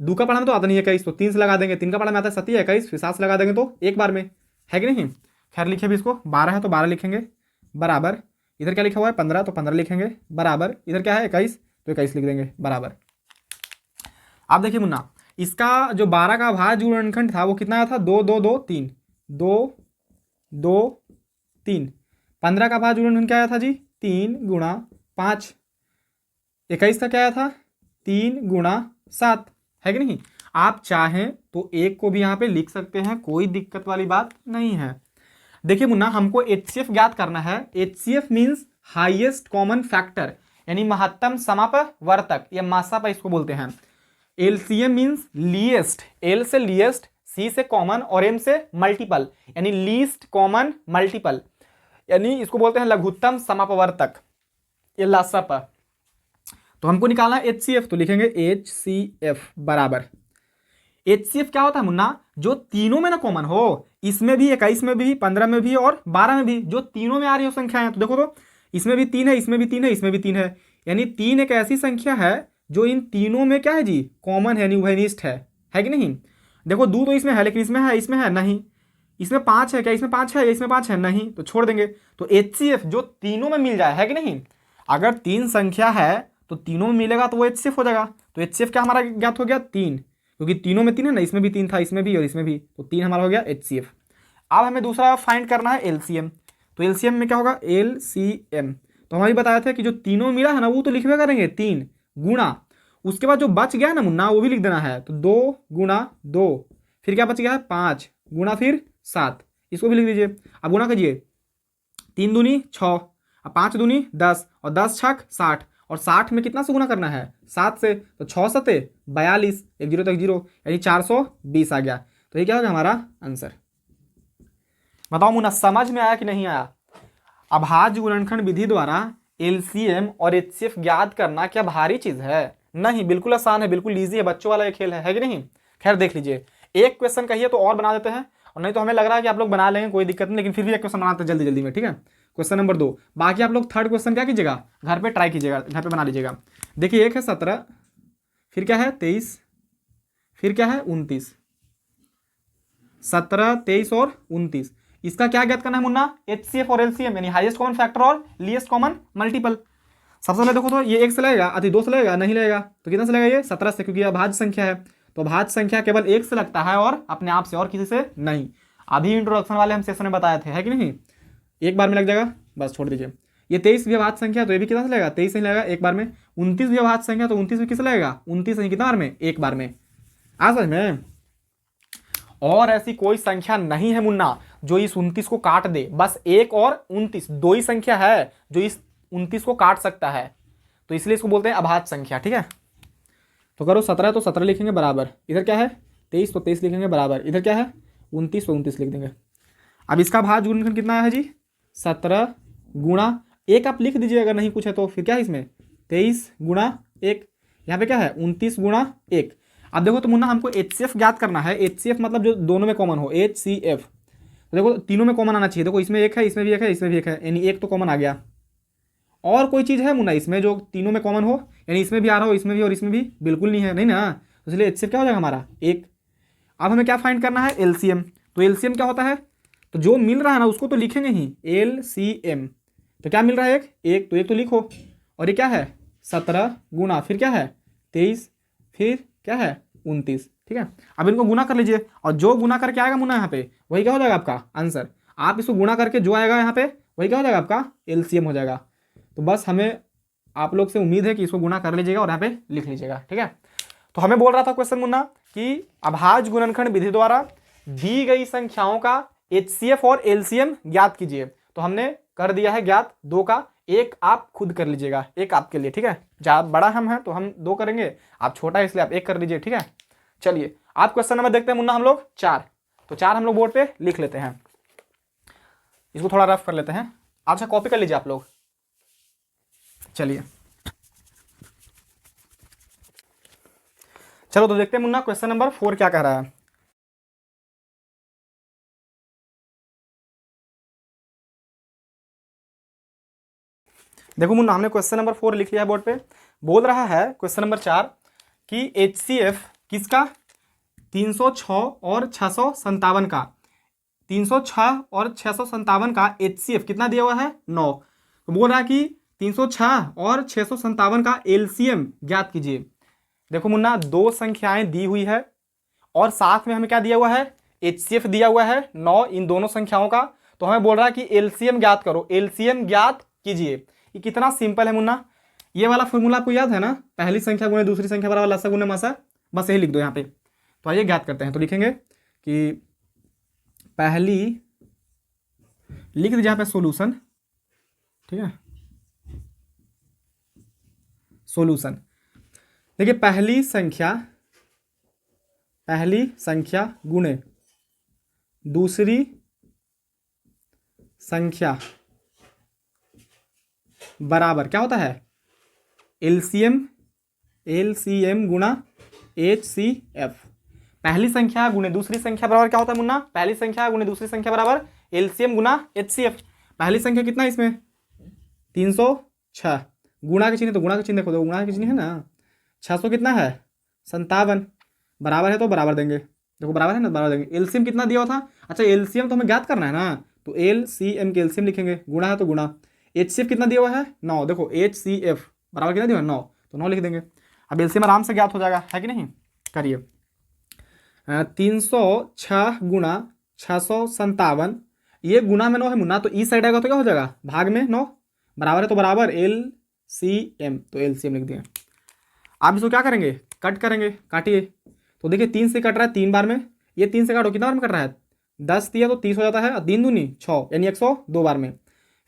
2 का पढ़ा में तो आता नहीं है 21, तो 3 से लगा देंगे। 3 का पढ़ा में आता है 7 या 21, फिर 7 से लगा देंगे तो 1 बार में, है कि नहीं। खैर लिखिए भी इसको, 12 है तो 12 लिखेंगे, बराबर। इधर क्या लिखा हुआ है 15, तो 15 लिखेंगे, बराबर। इधर क्या है 21, तो 21 लिख देंगे, बराबर। अब देखिए मुन्ना, इसका जो 12 का भाज्य गुणनखंड था वो कितना आया था, 2 2 2 3, 2 2 3। 15 का भाज्य गुणनखंड क्या आया था जी, 3 गुणा 5। 21 का क्या आया था, 3 गुणा 7, है कि नहीं। आप चाहें तो 1 को भी यहाँ पे लिख सकते हैं, कोई दिक्कत वाली बात नहीं है। देखिए मुन्ना, हमको एचसीएफ ज्ञात करना है। HCF means highest common factor, यानी महत्तम समापवर्तक, या मासापा इसको बोलते हैं। एलसीएम मीन्स लीएस्ट, एल से लीएस्ट, सी से कॉमन और एम से मल्टीपल, यानी लीस्ट कॉमन मल्टीपल, यानी इसको बोलते हैं लघुत्तम समापवर्तक, ये लासापा। तो हमको निकालना है एचसीएफ, तो लिखेंगे एचसीएफ बराबर। एचसीएफ क्या होता है मुन्ना, जो तीनों में ना कॉमन हो, इसमें भी, 21 में भी, 15 में भी और 12 में भी, जो तीनों में आ रही हो संख्याएं। तो देखो, तो इसमें भी 3 है, इसमें भी 3 है, इसमें भी 3 है, यानी 3 एक ऐसी संख्या है जो इन तीनों में क्या है जी, कॉमन है, यानी उभयनिष्ठ है कि नहीं। देखो 2 तो इसमें है, लेकिन इसमें है नहीं। इसमें 5 है, क्या इसमें 5 है, इसमें 5 है नहीं, तो छोड़ देंगे। तो एचसीएफ जो तीनों में मिल जाए, है कि नहीं। अगर 3 संख्या है तो तीनों में मिलेगा तो वो एचसीएफ हो जाएगा। तो एचसीएफ क्या हमारा ज्ञात हो गया, 3, क्योंकि तीनों में 3 है ना, इसमें भी 3 था, इसमें भी और इसमें भी, तो 3 हमारा हो गया एचसीएफ। अब हमें दूसरा फाइंड करना है एलसीएम। तो एलसीएम में क्या होगा, एलसीएम। तो हमारी बताया था कि जो तीनों मिला है ना, वो तो लिखवे करेंगे 3 गुणा, उसके बाद जो बच गया ना मुन्ना, वो भी लिख देना है। तो 2 गुणा 2, फिर क्या बच गया है 5 गुणा फिर 7, इसको भी लिख दीजिए। अब गुणा कीजिए, 3 दूनी 6, 5 दूनी 10, और 10 छक 60, और 60 में कितना से गुना करना है, 7 से, तो 6 सते 42, 1 0 तक 0, यानी 420 आ गया। तो ये क्या होगा हमारा आंसर। बताओ मुन्ना, समझ में आया कि नहीं आया। अभाज्य गुणनखंड विधि द्वारा एलसीएम और एचसीएफ ज्ञात करना क्या भारी चीज है, नहीं, बिल्कुल आसान है, बिल्कुल ईजी है, बच्चों वाला ये खेल है कि नहीं। खैर देख लीजिए, एक क्वेश्चन कहिए तो और बना देते हैं, और नहीं तो हमें लग रहा है कि आप लोग बना लेंगे, कोई दिक्कत नहीं, लेकिन फिर भी एक क्वेश्चन बनाते हैं जल्दी जल्दी में, ठीक है। क्वेश्चन नंबर 2, बाकी आप लोग थर्ड क्वेश्चन क्या कीजिएगा, घर पे ट्राई कीजिएगा, घर पे बना लीजिएगा। देखिए, एक है 17, फिर क्या है 23, फिर क्या है 29, 17, 23 और 29। इसका क्या ज्ञात करना है मुन्ना, एचसीएफ और एलसीएम, यानी हाईएस्ट कॉमन फैक्टर और लीस्ट कॉमन मल्टीपल। सबसे पहले देखो तो ये 1 से लगेगा, अति 2 से लगेगा, नहीं लगेगा, तो कितना से लगेगा, ये 17 से, क्योंकि अभाज्य संख्या है। तो अभाज्य संख्या केवल 1 से लगता है और अपने आप से, और किसी से नहीं। अभी इंट्रोडक्शन वाले हम सेशन में बताए थे, है कि नहीं। एक बार में लग जाएगा, बस छोड़ दीजिए। ये 23 भी अभाज्य संख्या, तो ये भी कितना से लगेगा, 23 से ही लगेगा, एक बार में। 29 भी अभाज्य संख्या, तो 29 भी किस लगेगा, 29 से कितना बार में, एक बार में। आ समझ में। और ऐसी कोई संख्या नहीं है मुन्ना जो इस 29 को काट दे, बस 1 और 29 दो ही संख्या है जो इस 29 को काट सकता है, तो इसलिए इसको बोलते हैं अभाज्य संख्या, ठीक है। तो करो 17 तो 17 लिखेंगे बराबर, इधर क्या है 23 तो 23 लिखेंगे बराबर, इधर क्या है 29 तो 29 लिख देंगे। अब इसका भाज्य गुणनखंड कितना है जी, 17 गुणा 1 आप लिख दीजिए, अगर नहीं कुछ है तो। फिर क्या है इसमें 23 गुणा 1, यहाँ पे क्या है 29 गुणा 1। अब देखो तो मुन्ना, हमको एचसीएफ ज्ञात करना है। एचसीएफ मतलब जो दोनों में कॉमन हो, एचसीएफ। तो देखो तीनों में कॉमन आना चाहिए। देखो इसमें 1 है, इसमें भी 1 है, इसमें भी 1 है, यानी 1 तो कॉमन आ गया। और कोई चीज़ है मुन्ना इसमें जो तीनों में कॉमन हो, यानी इसमें भी आ रहा हो, इसमें भी और इसमें भी, बिल्कुल नहीं है, नहीं ना। तो इसलिए एचसीएफ क्या हो जाएगा हमारा 1। अब हमें क्या फाइंड करना है, एलसीएम। तो एलसीएम क्या होता है, तो जो मिल रहा है ना उसको तो लिखेंगे ही, एलसीएम। तो क्या मिल रहा है 1, तो 1 तो लिखो, और ये क्या है 17 गुना फिर क्या है 23 फिर क्या है 29। ठीक है, अब इनको गुना कर लीजिए और जो गुना करके आएगा मुन्ना यहाँ पे वही क्या हो जाएगा आपका आंसर। आप इसको गुना करके जो आएगा यहाँ पे वही क्या हो जाएगा आपका एलसीएम हो जाएगा। तो बस हमें आप लोग से उम्मीद है कि इसको गुना कर लीजिएगा और यहाँ पे लिख लीजिएगा। ठीक है, तो हमें बोल रहा था क्वेश्चन मुन्ना कि अभाज्य गुणनखंड विधि द्वारा दी गई संख्याओं का एचसीएफ और एलसीएम ज्ञात कीजिए। तो हमने कर दिया है ज्ञात 2 का, एक आप खुद कर लीजिएगा, एक आपके लिए। ठीक है, ज्यादा बड़ा हम हैं तो हम 2 करेंगे, आप छोटा है इसलिए आप 1 कर लीजिए। ठीक है, चलिए आप क्वेश्चन नंबर देखते हैं मुन्ना हम लोग 4। तो 4 हम लोग बोर्ड पे लिख लेते हैं, इसको थोड़ा रफ कर लेते हैं। अच्छा कॉपी कर लीजिए आप लोग। चलिए चलो तो देखते हैं मुन्ना क्वेश्चन नंबर 4 क्या कह रहा है। देखो मुन्ना हमने क्वेश्चन नंबर 4 लिख लिया है बोर्ड पे। बोल रहा है क्वेश्चन नंबर 4 कि एचसीएफ किसका 306 और 657 का 306 और 657 का एचसीएफ कितना दिया हुआ है 9। तो बोल रहा है कि 306 और 657 का एलसीएम ज्ञात कीजिए। देखो मुन्ना 2 संख्याएं दी हुई है और साथ में हमें क्या दिया हुआ है एचसीएफ दिया हुआ है 9 इन दोनों संख्याओं का। तो हमें बोल रहा है कि एलसीएम ज्ञात करो, एलसीएम ज्ञात कीजिए। ये कितना सिंपल है मुन्ना, ये वाला फॉर्मूला आपको याद है ना, पहली संख्या गुणे दूसरी संख्या बराबर लसा गुणे मसा, बस यही लिख दो यहाँ पे। तो आइए ज्ञात करते हैं। तो लिखेंगे कि पहली लिख दीजिए यहाँ पे सोल्यूशन। ठीक है, सोल्यूशन देखिए पहली संख्या गुणे दूसरी संख्या बराबर क्या होता है एलसीएम गुणा एचसीएफ। पहली संख्या गुणे दूसरी संख्या बराबर क्या होता है मुन्ना, पहली संख्या गुणे दूसरी संख्या बराबर एलसीएम गुणा एचसीएफ। पहली संख्या कितना है इसमें 306, गुणा के चिन्ह तो गुणा के चिन्ह देखो, तो गुणा के चिन्ह है ना, 600 कितना है 57, बराबर है तो बराबर देंगे, देखो बराबर है ना बराबर देंगे। एलसीएम कितना दिया हुआ था, अच्छा एलसीएम तो हमें ज्ञात करना है ना, तो एलसीएम के एलसीएम लिखेंगे, गुणा है तो गुणा। एचसीएफ कितना दिया हुआ है 9, देखो एचसीएफ बराबर कितना दिया हुआ है 9, तो 9 लिख देंगे। अब एलसीएम आराम से ज्ञात हो जाएगा, है कि नहीं। करिए 306 गुणा 657, ये गुणा में 9 है मुन्ना, तो इस साइड आएगा तो क्या हो जाएगा भाग में 9, बराबर है तो बराबर एलसीएम, तो एलसीएम लिख दिया। आप इसको क्या करेंगे कट करेंगे, काटिए। तो देखिए 3 से कट रहा है 3 बार में, ये 3 से काटो कितना बार में कट रहा है 10 दिया तो 30 हो जाता है, 3 दूनी 6 यानी 102 बार में।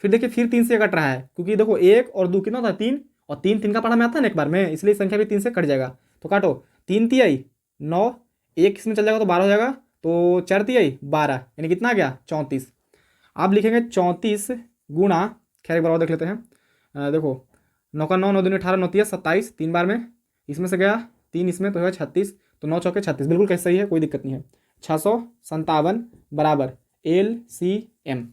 फिर देखिए फिर 3 से कट रहा है, क्योंकि देखो 1 और 2 कितना होता है 3, और 3 3 का पढ़ा में आता है ना एक बार में, इसलिए संख्या भी 3 से कट जाएगा। तो काटो 3 तिहाई 9, 1 इसमें चल जाएगा तो 12 हो जाएगा, तो 4 तिहाई 12 यानी कितना आ गया 34। आप लिखेंगे 34 गुणा, खैर एक बार और देख लेते हैं। देखो 9 का 9, 9 दूनी 18, 9 तिया 27, 3 बार में, इसमें से गया 3 इसमें तो है 36, तो 9 चौके 36, बिल्कुल कैसे सही है, कोई दिक्कत नहीं है। 657 बराबर एलसीएम।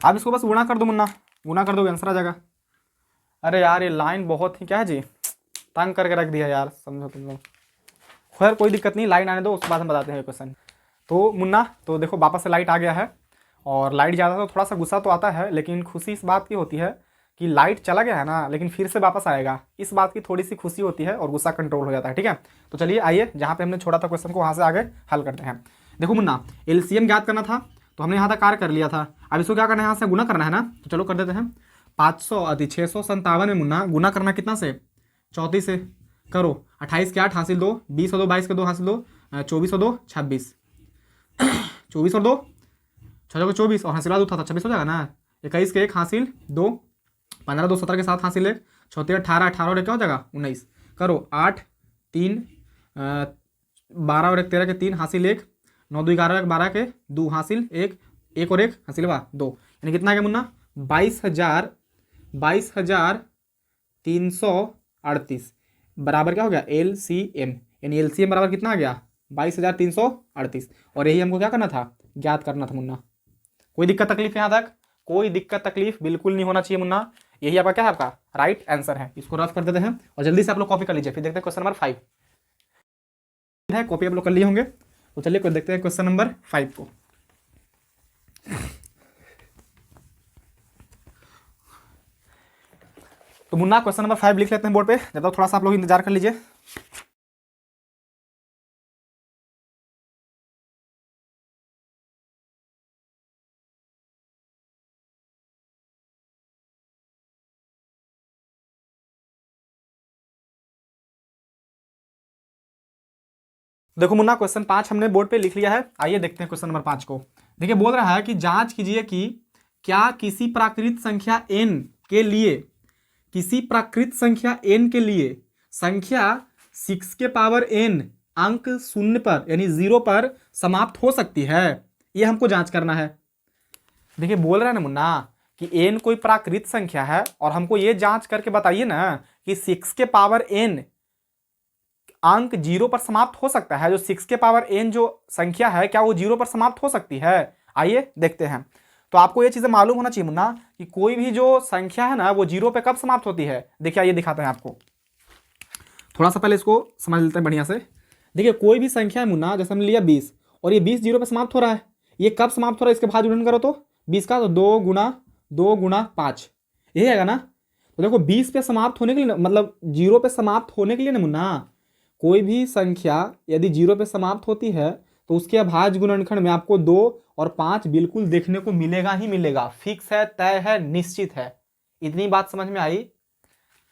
आप इसको बस गुणा कर दो मुन्ना, गुणा कर दो आंसर आ जाएगा। अरे यार ये लाइन बहुत ही क्या है जी तंग करके रख दिया यार, समझो तुम लोग। खैर कोई दिक्कत नहीं, लाइन आने दो उसके बाद हम बताते हैं क्वेश्चन। तो मुन्ना तो देखो वापस से लाइट आ गया है, और लाइट ज़्यादा तो थोड़ा सा गुस्सा तो आता है, लेकिन खुशी इस बात की होती है कि लाइट चला गया है ना लेकिन फिर से वापस आएगा, इस बात की थोड़ी सी खुशी होती है और गुस्सा कंट्रोल हो जाता है। ठीक है, तो चलिए आइए जहाँ पे हमने छोड़ा था क्वेश्चन को वहाँ से आगे हल करते हैं। देखो मुन्ना एलसीएम ज्ञात करना था तो हमने यहाँ तक कार्य कर लिया था, अब इसको क्या करना है यहाँ से गुना करना है ना, तो चलो कर देते हैं। 500 657 में मुन्ना गुना करना कितना से 34 से, करो 28 के 8 हासिल 2, 20 और 2 22 के 2 हासिल 2, 24 और 2 26, 24 और 2 6 24 और हासिल 2 था 26 हो जाएगा ना, 21 के 1 हासिल 2, 15 2 17 के 7 हासिल 1, 6 18 18 और क्या हो जाएगा 19, करो 8 3 12 और 1 13 के 3 हासिल 1, 9 2 11 1 12 के 2 हासिल 1, 1 और 1 हासिल 2, यानी कितना आ गया मुन्ना 22,338 बराबर क्या हो गया एलसीएम, यानी एलसीएम बराबर कितना आ गया 22,338। और यही हमको क्या करना था ज्ञात करना था मुन्ना। कोई दिक्कत तकलीफ यहाँ तक, कोई दिक्कत तकलीफ बिल्कुल नहीं होना चाहिए मुन्ना, यही आपका क्या है आपका राइट आंसर है। इसको रफ कर देते हैं और जल्दी से आप लोग कॉपी कर लीजिए, फिर देखते हैं क्वेश्चन नंबर 5 है। कॉपी आप लोग कर लिए होंगे, तो चलिए देखते हैं क्वेश्चन नंबर 5 को। तो मुन्ना क्वेश्चन नंबर 5 लिख लेते हैं बोर्ड पे, जब तक थोड़ा सा आप लोग इंतजार कर लीजिए। देखो मुन्ना क्वेश्चन 5 हमने बोर्ड पे लिख लिया है, आइए देखते हैं क्वेश्चन नंबर 5 को। देखिए बोल रहा है कि जांच कीजिए कि क्या किसी प्राकृत संख्या n के लिए, किसी प्राकृत संख्या n के लिए संख्या 6 के पावर n अंक शून्य पर यानी 0 पर समाप्त हो सकती है, ये हमको जांच करना है। देखिए बोल रहा है ना मुन्ना कि n कोई प्राकृत संख्या है और हमको ये जांच करके बताइए ना कि 6 के पावर n अंक 0 पर समाप्त हो सकता है। जो 6 के पावर n जो संख्या है क्या वो 0 पर समाप्त हो सकती है, आइए देखते हैं। तो आपको ये चीजें मालूम होना चाहिए मुन्ना कि कोई भी जो संख्या है ना वो 0 पे कब समाप्त होती है। देखिए आइए दिखाते हैं आपको, थोड़ा सा पहले इसको समझ लेते हैं बढ़िया से। देखिए कोई भी संख्या है मुन्ना, जैसे हमने लिया 20 और ये 20 0 पे समाप्त हो रहा है, ये कब समाप्त हो रहा है इसके भाग गुणन करो तो 20 का, तो 2 गुणा 5 यही आएगा ना। तो देखो 20 पे समाप्त होने के लिए मतलब 0 पे समाप्त होने के लिए ना मुन्ना, कोई भी संख्या यदि 0 पे समाप्त होती है तो उसके अभाज्य गुणनखंड में आपको 2 और 5 बिल्कुल देखने को मिलेगा ही मिलेगा, फिक्स है, तय है, निश्चित है। इतनी बात समझ में आई।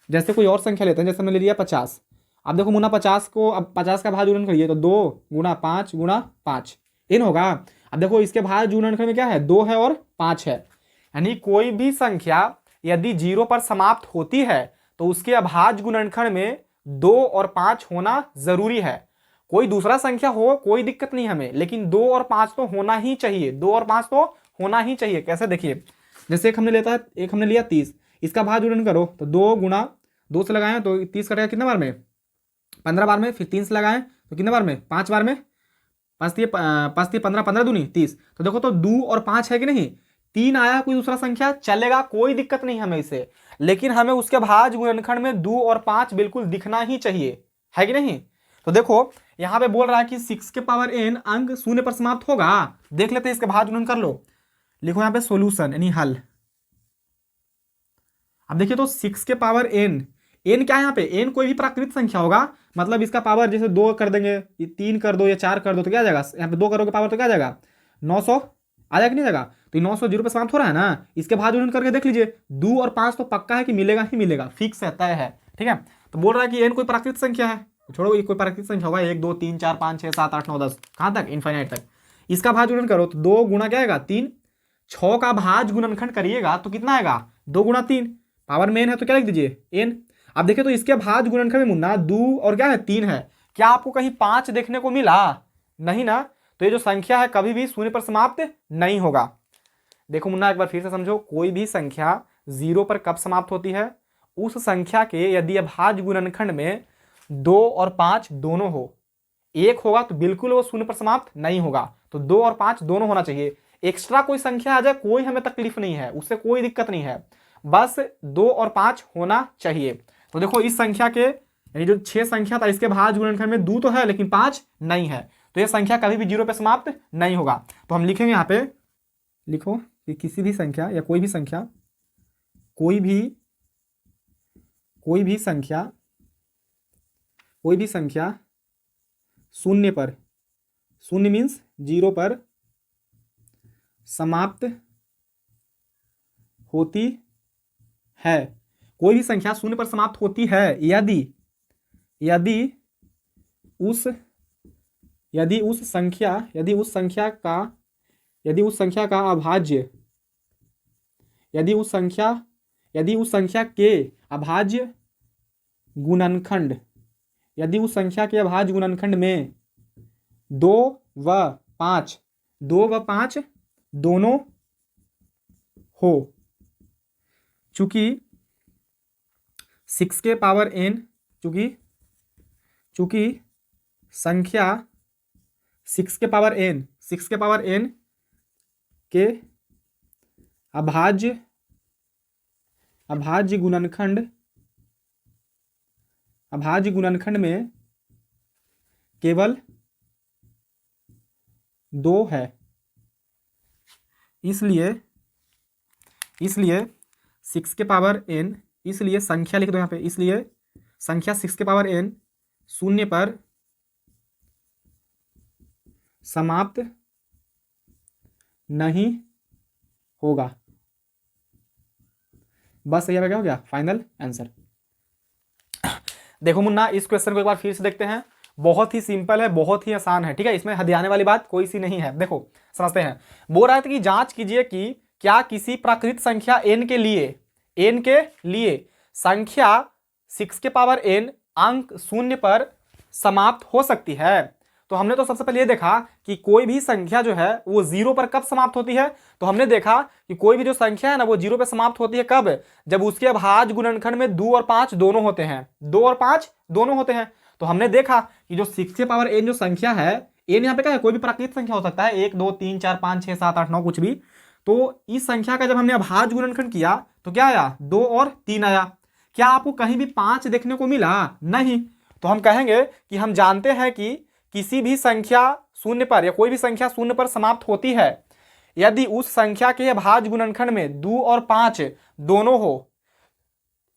जैसे कोई और संख्या लेते हैं, जैसे मैंने लिया 50। अब देखो मुन्ना 50 को, अब 50 का भाज्य गुणन करिए तो 2 गुणा 5 गुणा 5 इन होगा। अब देखो इसके भाज्य गुणनखंड में क्या है, 2 है और 5 है, यानी कोई भी संख्या यदि 0 पर समाप्त होती है तो उसके अभाज्य गुणनखंड में 2 और 5 होना जरूरी है। कोई दूसरा संख्या हो कोई दिक्कत नहीं हमें, लेकिन 2 और 5 तो होना ही चाहिए, 2 और 5 तो होना ही चाहिए। कैसे, देखिए जैसे एक हमने लेता है, एक हमने लिया 30, इसका भाज्य गुणन करो तो 2 गुणा 2 से लगाएं तो 30 कटेगा कितने बार में, 15 बार में, फिर 3 से लगाएं तो कितने बार में, 5 बार में, 5 15 15 दूनी 30। तो देखो तो 2 और 5 है कि नहीं, 3 आया कोई दूसरा संख्या चलेगा, कोई दिक्कत नहीं हमें इसे, लेकिन हमें उसके भाज्य गुणनखंड में 2 और 5 बिल्कुल दिखना ही चाहिए, है कि नहीं। तो देखो यहां पे बोल रहा है कि 6 के पावर n अंक 0 पर समाप्त होगा। देख लेते हैं इसके भाज्य गुणन कर लो, लिखो यहां पे सॉल्यूशन यानी हल। अब देखिए तो 6 के पावर n, n क्या है यहाँ पे, n कोई भी प्राकृत संख्या होगा, मतलब इसका पावर जैसे 2 कर देंगे, ये 3 कर दो या 4 कर दो तो क्या आ जाएगा, यहाँ पे 2 करोगे पावर तो क्या आ जाएगा, 900 आ जाएगा, नहीं जाएगा। तो 900 0 पे समाप्त हो रहा है ना, इसके भाज्य गुणन करके देख लीजिए, 2 और 5 तो पक्का है कि मिलेगा ही मिलेगा, फिक्स है, तय है, ठीक है। तो बोल रहा है कि n कोई प्राकृत संख्या है, छोड़ो ये कोई प्राकृत संख्या होगा, 1 2 3 4 5 6 7 8 9 10 कहाँ तक, इनफाइनाइट तक। इसका भाज्य गुणन करो तो 2 गुणा क्या आएगा 3, 6 का भाज्य गुणनखंड करिएगा तो कितना आएगा 2 गुणा 3, पावर में n है तो क्या लिख दीजिए n। अब देखिए तो इसके भाज्य गुणनखंड में मुन्ना 2 और क्या है 3 है, क्या आपको कहीं 5 देखने को मिला, नहीं ना। तो ये जो संख्या है कभी भी 0 पर समाप्त नहीं होगा। देखो मुन्ना एक बार फिर से समझो, कोई भी संख्या 0 पर कब समाप्त होती है, उस संख्या के यदि अभाज्य गुणनखंड में 2 और 5 दोनों हो, एक होगा तो बिल्कुल वो 0 पर समाप्त नहीं होगा, तो 2 और 5 दोनों होना चाहिए। एक्स्ट्रा कोई संख्या आ जाए कोई हमें तकलीफ नहीं है, उससे कोई दिक्कत नहीं है, बस 2 और 5 होना चाहिए। तो देखो इस संख्या के यानी जो 6 संख्या था इसके भाज्य गुणनखंड में 2 तो है लेकिन 5 नहीं है, तो ये संख्या कभी भी 0 पे समाप्त नहीं होगा। तो हम लिखेंगे यहाँ पे, लिखो कि किसी भी संख्या या कोई भी संख्या, कोई भी संख्या 0 पर, 0 मीन्स 0 पर समाप्त होती है, कोई भी संख्या 0 पर समाप्त होती है यदि उस संख्या का अभाज्य, यदि उस संख्या के अभाज्य गुणनखंड, यदि उस संख्या के अभाज्य गुणनखंड में 2 व 5 दोनों हो, चूंकि 6 के पावर n, चूंकि संख्या 6 के पावर n के अभाज्य गुणनखंड में केवल 2 है, इसलिए 6 के पावर n इसलिए संख्या लिख दो यहाँ पे, इसलिए संख्या 6 के पावर n शून्य पर समाप्त नहीं होगा। बस यहाँ पे क्या हो गया, फाइनल आंसर। देखो मुन्ना, इस क्वेश्चन को एक बार फिर से देखते हैं। बहुत ही सिंपल है, बहुत ही आसान है, ठीक है, इसमें हदियाने वाली बात कोई सी नहीं है। देखो समझते हैं। बोल रहा था कि जांच कीजिए कि क्या किसी प्राकृत संख्या n के लिए संख्या 6 के पावर n अंक शून्य पर समाप्त हो सकती है। तो हमने तो सबसे पहले ये देखा कि कोई भी संख्या जो है वो जीरो पर कब समाप्त होती है। तो हमने देखा कि कोई भी जो संख्या है ना वो जीरो पर समाप्त होती है कब, जब उसके भाज्य गुणनखंड में 2 और 5 दोनों होते हैं, 2 और 5 दोनों होते हैं। तो हमने देखा कि जो 6 के पावर n जो संख्या है, n यहाँ पे क्या है, कोई भी प्राकृत संख्या हो सकता है, 1 2 3 4 5 6 7 8 9 कुछ भी। तो इस संख्या का जब हमने अभाज्य गुणनखंड किया तो क्या आया, 2 और 3 आया। क्या आपको कहीं भी 5 देखने को मिला? नहीं। तो हम कहेंगे कि हम जानते हैं कि किसी भी संख्या शून्य पर या कोई भी संख्या शून्य पर समाप्त होती है यदि उस संख्या के अभाज्य गुणनखंड में 2 और 5 दोनों हो।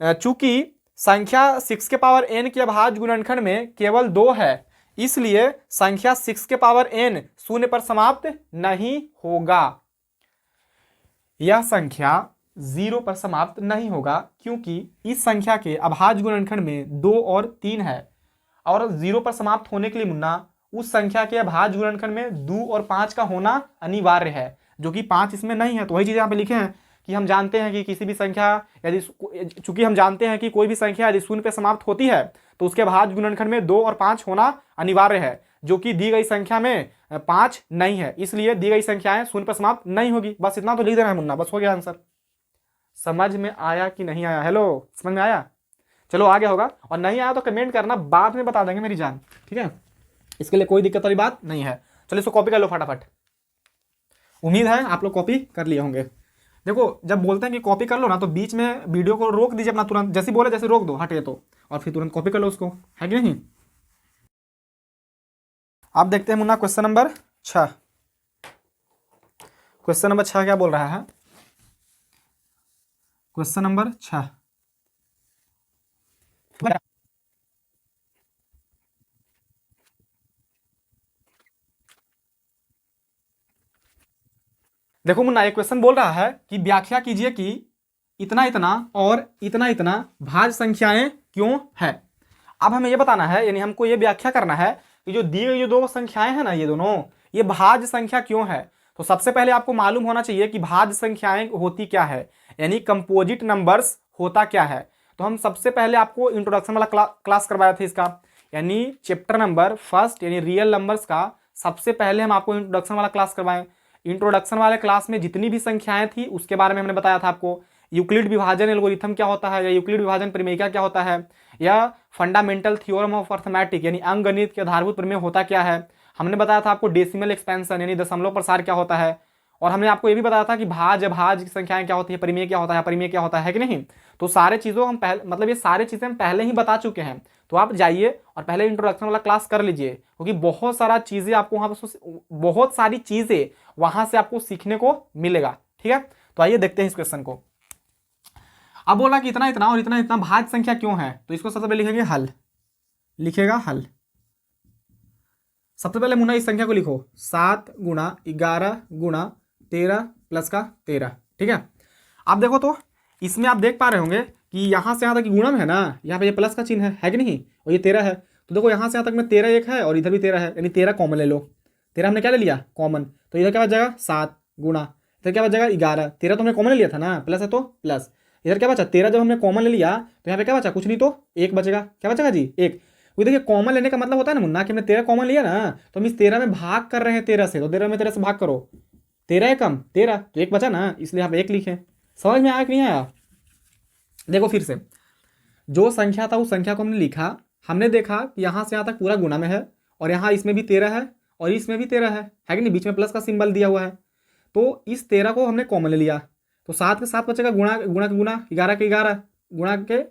चूंकि संख्या 6 के पावर n के अभाज्य गुणनखंड में केवल 2 है, इसलिए संख्या 6 के पावर n शून्य पर समाप्त नहीं होगा। यह संख्या 0 पर समाप्त नहीं होगा क्योंकि इस संख्या के अभाज्य गुणनखंड में 2 और 3 है, और 0 पर समाप्त होने के लिए मुन्ना उस संख्या के अभाज्य गुणनखंड में 2 और 5 का होना अनिवार्य है, जो कि 5 इसमें नहीं है। तो वही चीज़ यहाँ पे लिखे हैं कि हम जानते हैं कि किसी भी संख्या यदि, चूंकि हम जानते हैं कि कोई भी संख्या यदि शून्य पर समाप्त होती है तो उसके अभाज्य गुणनखंड में 2 और 5 होना अनिवार्य है, जो कि दी गई संख्या में 5 नहीं है, इसलिए दी गई संख्याएं शून्य पर समाप्त नहीं होगी। बस इतना तो लिख देना है मुन्ना, बस हो गया आंसर। समझ में आया कि नहीं आया? हेलो, समझ में आया? चलो आ गया होगा, और नहीं आया तो कमेंट करना, बाद में बता देंगे मेरी जान, ठीक है, इसके लिए कोई दिक्कत वाली बात नहीं है। चलो इसको कॉपी कर लो फटाफट। उम्मीद है आप लोग कॉपी कर लिए होंगे। देखो जब बोलते हैं कि कॉपी कर लो ना तो बीच में वीडियो को रोक दीजिए अपना, तुरंत जैसे बोले जैसे रोक दो, हटे तो, और फिर तुरंत कॉपी कर लो उसको, है कि नहीं। आप देखते हैं Munna question number 6। Question number 6 क्या बोल रहा है? क्वेश्चन नंबर 6, देखो मुन्ना ये क्वेश्चन बोल रहा है कि व्याख्या कीजिए कि इतना इतना और इतना इतना भाज्य संख्याएं क्यों है। अब हमें ये बताना है, यानी हमको ये व्याख्या करना है कि जो दी गई जो दो संख्याएं हैं ना, ये दोनों, ये भाज्य संख्या क्यों है। तो सबसे पहले आपको मालूम होना चाहिए कि भाज्य संख्याएं होती क्या है, यानी कंपोजिट नंबर्स होता क्या है। तो हम सबसे पहले आपको इंट्रोडक्शन वाला क्लास करवाया था इसका, यानी चैप्टर नंबर 1 यानी रियल नंबर्स का सबसे पहले हम आपको इंट्रोडक्शन वाला क्लास करवाएं। इंट्रोडक्शन वाले क्लास में जितनी भी संख्याएं थी उसके बारे में हमने बताया था आपको, यूक्लिड विभाजन एल्गोरिथम क्या होता है, या यूक्लिड विभाजन प्रमेय क्या होता है, या फंडामेंटल थ्योरम ऑफ अर्थमेटिक यानी अंकगणित के आधारभूत प्रमेय होता क्या है। हमने बताया था आपको डेसिमल एक्सपेंशन यानी दशमलव प्रसार क्या होता है, और हमने आपको ये भी बताया था कि भाज्य अभाज्य की संख्याएं क्या होती है, परिमेय क्या होता है, परिमेय क्या होता है कि नहीं। तो सारे चीज़ों हम पहले, मतलब ये सारी चीज़ें हम पहले ही बता चुके हैं। तो आप जाइए और पहले इंट्रोडक्शन वाला क्लास कर लीजिए, क्योंकि बहुत सारा चीज़ें आपको वहाँ पर, बहुत सारी चीज़ें वहाँ से आपको सीखने को मिलेगा, ठीक है। तो आइए देखते हैं इस क्वेश्चन को। अब बोला कि इतना इतना और इतना इतना भाज्य संख्या क्यों है, तो इसको सबसे पहले लिखेंगे हल, लिखेगा हल। सबसे पहले मुन्ना इस संख्या को लिखो 7 गुणा 11 गुणा 13 प्लस का 13, ठीक है। आप देखो तो इसमें आप देख पा रहे होंगे कि यहाँ से यहाँ तक गुणा में है ना, यहाँ पे ये प्लस का चिन्ह है कि नहीं, और ये 13 है। तो देखो यहाँ से यहाँ तक में 13 एक है और इधर भी 13 है, यानी 13 कॉमन ले लो। 13 हमने क्या ले लिया, कॉमन। तो इधर क्या बच जाएगा 7 गुणा, इधर क्या बच जाएगा 11, 13 तो हमने कॉमन ले लिया था ना, प्लस है तो प्लस। इधर क्या बचा 13, जब हमने कॉमन ले लिया तो यहाँ पे क्या बचा, कुछ नहीं तो 1 बचेगा। क्या बचेगा जी, 1। वो देखिए कॉमन लेने का मतलब होता है ना मुन्ना कि हमने 13 कॉमन लिया ना, तो हम इस 13 में भाग कर रहे हैं 13 से, तो 13 में 13 से भाग करो, 13 है कम 13, तो 1 बचा ना, इसलिए यहाँ पे 1 लिखे। समझ में आया कि नहीं आया? देखो फिर से जो संख्या था उस संख्या को हमने लिखा, हमने देखा कि यहाँ से यहाँ तक पूरा गुणा में है, और यहाँ इसमें भी 13 है और इसमें भी 13 है कि नहीं, बीच में प्लस का सिंबल दिया हुआ है। तो इस 13 को हमने कॉमन ले लिया, तो 7 के 7 बचेगा, गुणा गुणा के गुणा, 11 के 11, गुणा के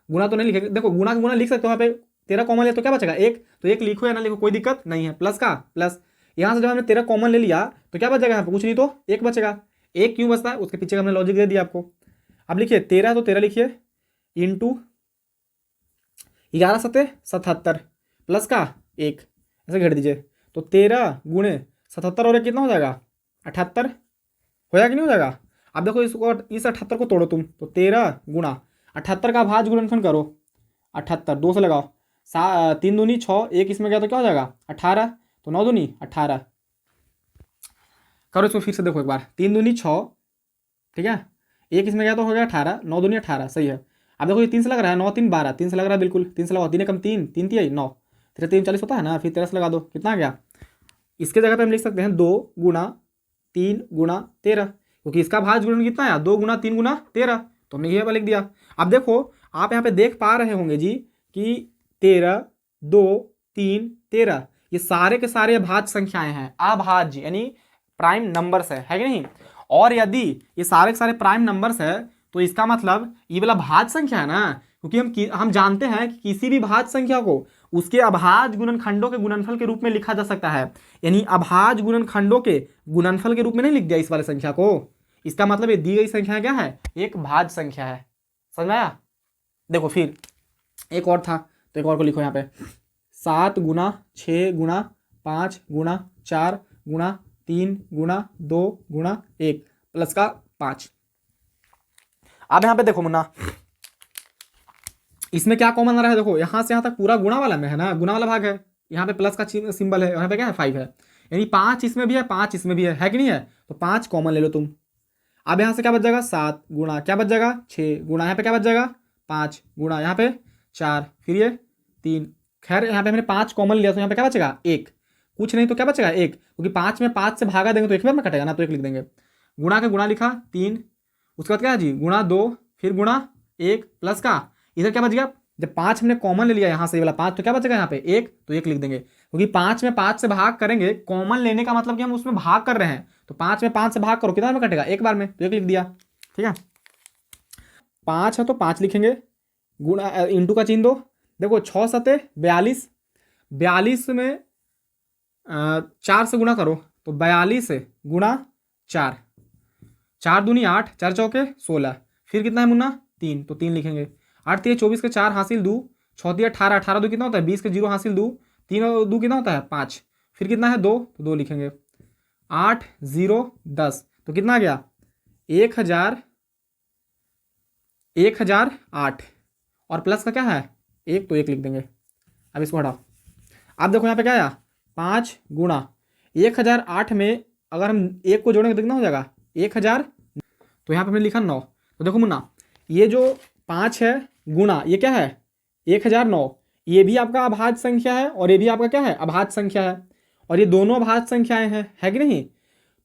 गुणा तो नहीं लिखेगा, देखो गुणा के गुणा लिख सकते हो, यहाँ पे 13 कॉमन ले तो क्या बचेगा 1, तो 1 लिखो या ना लिखो कोई दिक्कत नहीं है, प्लस का प्लस। यहाँ से जब हमने 13 कॉमन ले लिया तो क्या बचेगा, यहाँ पे कुछ नहीं तो 1 बचेगा। 1 क्यों बचता है उसके पीछे हमने लॉजिक दे दिया आपको। अब लिखिए 13 तो 13 लिखिए, इंटू 11 सत्ते 77 प्लस का 1, ऐसे घेर दीजिए। तो 13 गुणे 77 और 1 कितना हो जाएगा 78, हो जाएगा कि नहीं हो जाएगा। अब देखो इसको, इस 78 को तोड़ो तुम, तो 13 गुणा 78 का भाज गुणनफल करो, 78 2 से लगाओ, 3 दूनी 6, 1 इसमें गया तो क्या हो जाएगा 18, तो 9 दूनी 18 करो इसको फिर से देखो एक बार, 3 दूनी 6, ठीक है, 1 इसमें गया तो हो गया 18, 9 दूनी 18 सही है। अब देखो ये 3 से लग रहा है, 9 3 12, 3 से लग रहा है बिल्कुल, 3 से लगाओ, 3 कम 3, 3 3 9, 3 3 40 होता है ना, फिर 13 से लगा दो, कितना आ गया। इसके जगह पे हम लिख सकते हैं 2 गुणा 3 गुणा 13, क्योंकि इसका भाज गुणन कितना है 2 गुणा 3 गुणा 13, तो हमने ये लिख दिया। अब देखो आप यहाँ पे देख पा रहे होंगे जी कि 13 2 3 13 ये सारे के सारे भाज्य संख्याएं हैं, अभाज्य यानी प्राइम नंबर्स है कि नहीं। और यदि ये सारे के सारे प्राइम नंबर्स है तो इसका मतलब ये वाला भाज्य संख्या है ना, क्योंकि हम जानते हैं कि किसी भी भाज्य संख्या को उसके अभाज्य गुणनखंडों के गुणनफल के रूप में लिखा जा सकता है, यानी अभाज्य गुणनखंडों के गुणनफल के रूप में नहीं लिख दिया इस वाले संख्या को। इसका मतलब ये दी गई संख्या क्या है, एक भाज्य संख्या है, समझ में आया। देखो फिर एक और था, तो एक और को लिखो यहाँ पे, 7 गुणा 6 गुणा 5 गुणा 4 गुणा 3 गुणा 2 गुणा 1 प्लस का 5। अब यहाँ पे देखो मुन्ना, इसमें क्या कॉमन आ रहा है, देखो यहाँ से यहाँ तक पूरा गुणा वाला में है ना, गुणा वाला भाग है, यहाँ पे प्लस का सिंबल है, यहाँ पे क्या है 5 है, यानी 5 इसमें भी है 5 इसमें भी है कि नहीं है, तो 5 कॉमन ले लो तुम। अब यहाँ से क्या बच जाएगा 7 गुणा क्या बच जाएगा 6 गुणा यहाँ पे क्या बच जाएगा 5 गुणा यहाँ पे 4, फिर ये 3, खैर यहाँ पे हमने 5 कॉमन लिया तो यहाँ पे क्या बचेगा 1, कुछ नहीं तो क्या बचेगा 1, क्योंकि 5 में 5 से भागा देंगे तो एक बार में कटेगा ना, तो 1 लिख देंगे। गुणा का गुणा लिखा 3, उसके बाद क्या है जी गुणा 2, फिर गुणा 1 प्लस का, इधर क्या बच गया, जब 5 हमने कॉमन ले लिया यहाँ से वाला 5 तो क्या बचेगा यहाँ पे 1, तो 1 लिख देंगे, क्योंकि 5 में 5 से भाग करेंगे, कॉमन लेने का मतलब कि हम उसमें भाग कर रहे हैं, तो 5 में 5 से भाग करो कितना में कटेगा एक बार में, तो 1 लिख दिया, ठीक है। 5 है तो 5 लिखेंगे, गुणा इंटू का चिन्ह दो, देखो 6 सते 42, 42 में 4 से गुणा करो तो 42 गुणा 4, 4 दूनी 8, 4 चौके 16, फिर कितना है मुन्ना 3, तो 3 लिखेंगे। 8 3 24 के 4 हासिल 2, 6 3 18, 18 2 कितना होता है 20 के 0 हासिल 2, 3 2 कितना होता है 5, फिर कितना है 2, तो 2 लिखेंगे। 8 0 10, तो कितना आ गया 1008, और प्लस का क्या है 1, तो 1 लिख देंगे। अब इसको हटाओ, अब देखो यहाँ पे क्या आया 5 गुणा 1008 में अगर हम 1 को जोड़ेंगे तो कितना हो जाएगा 1000, तो यहाँ पे हमने लिखा 9, तो देखो मुन्ना ये जो 5 है गुणा ये क्या है 1009, ये भी आपका अभाज्य संख्या है और ये भी आपका क्या है अभाज्य संख्या है, और ये दोनों अभाज्य संख्याएं हैं, है कि नहीं।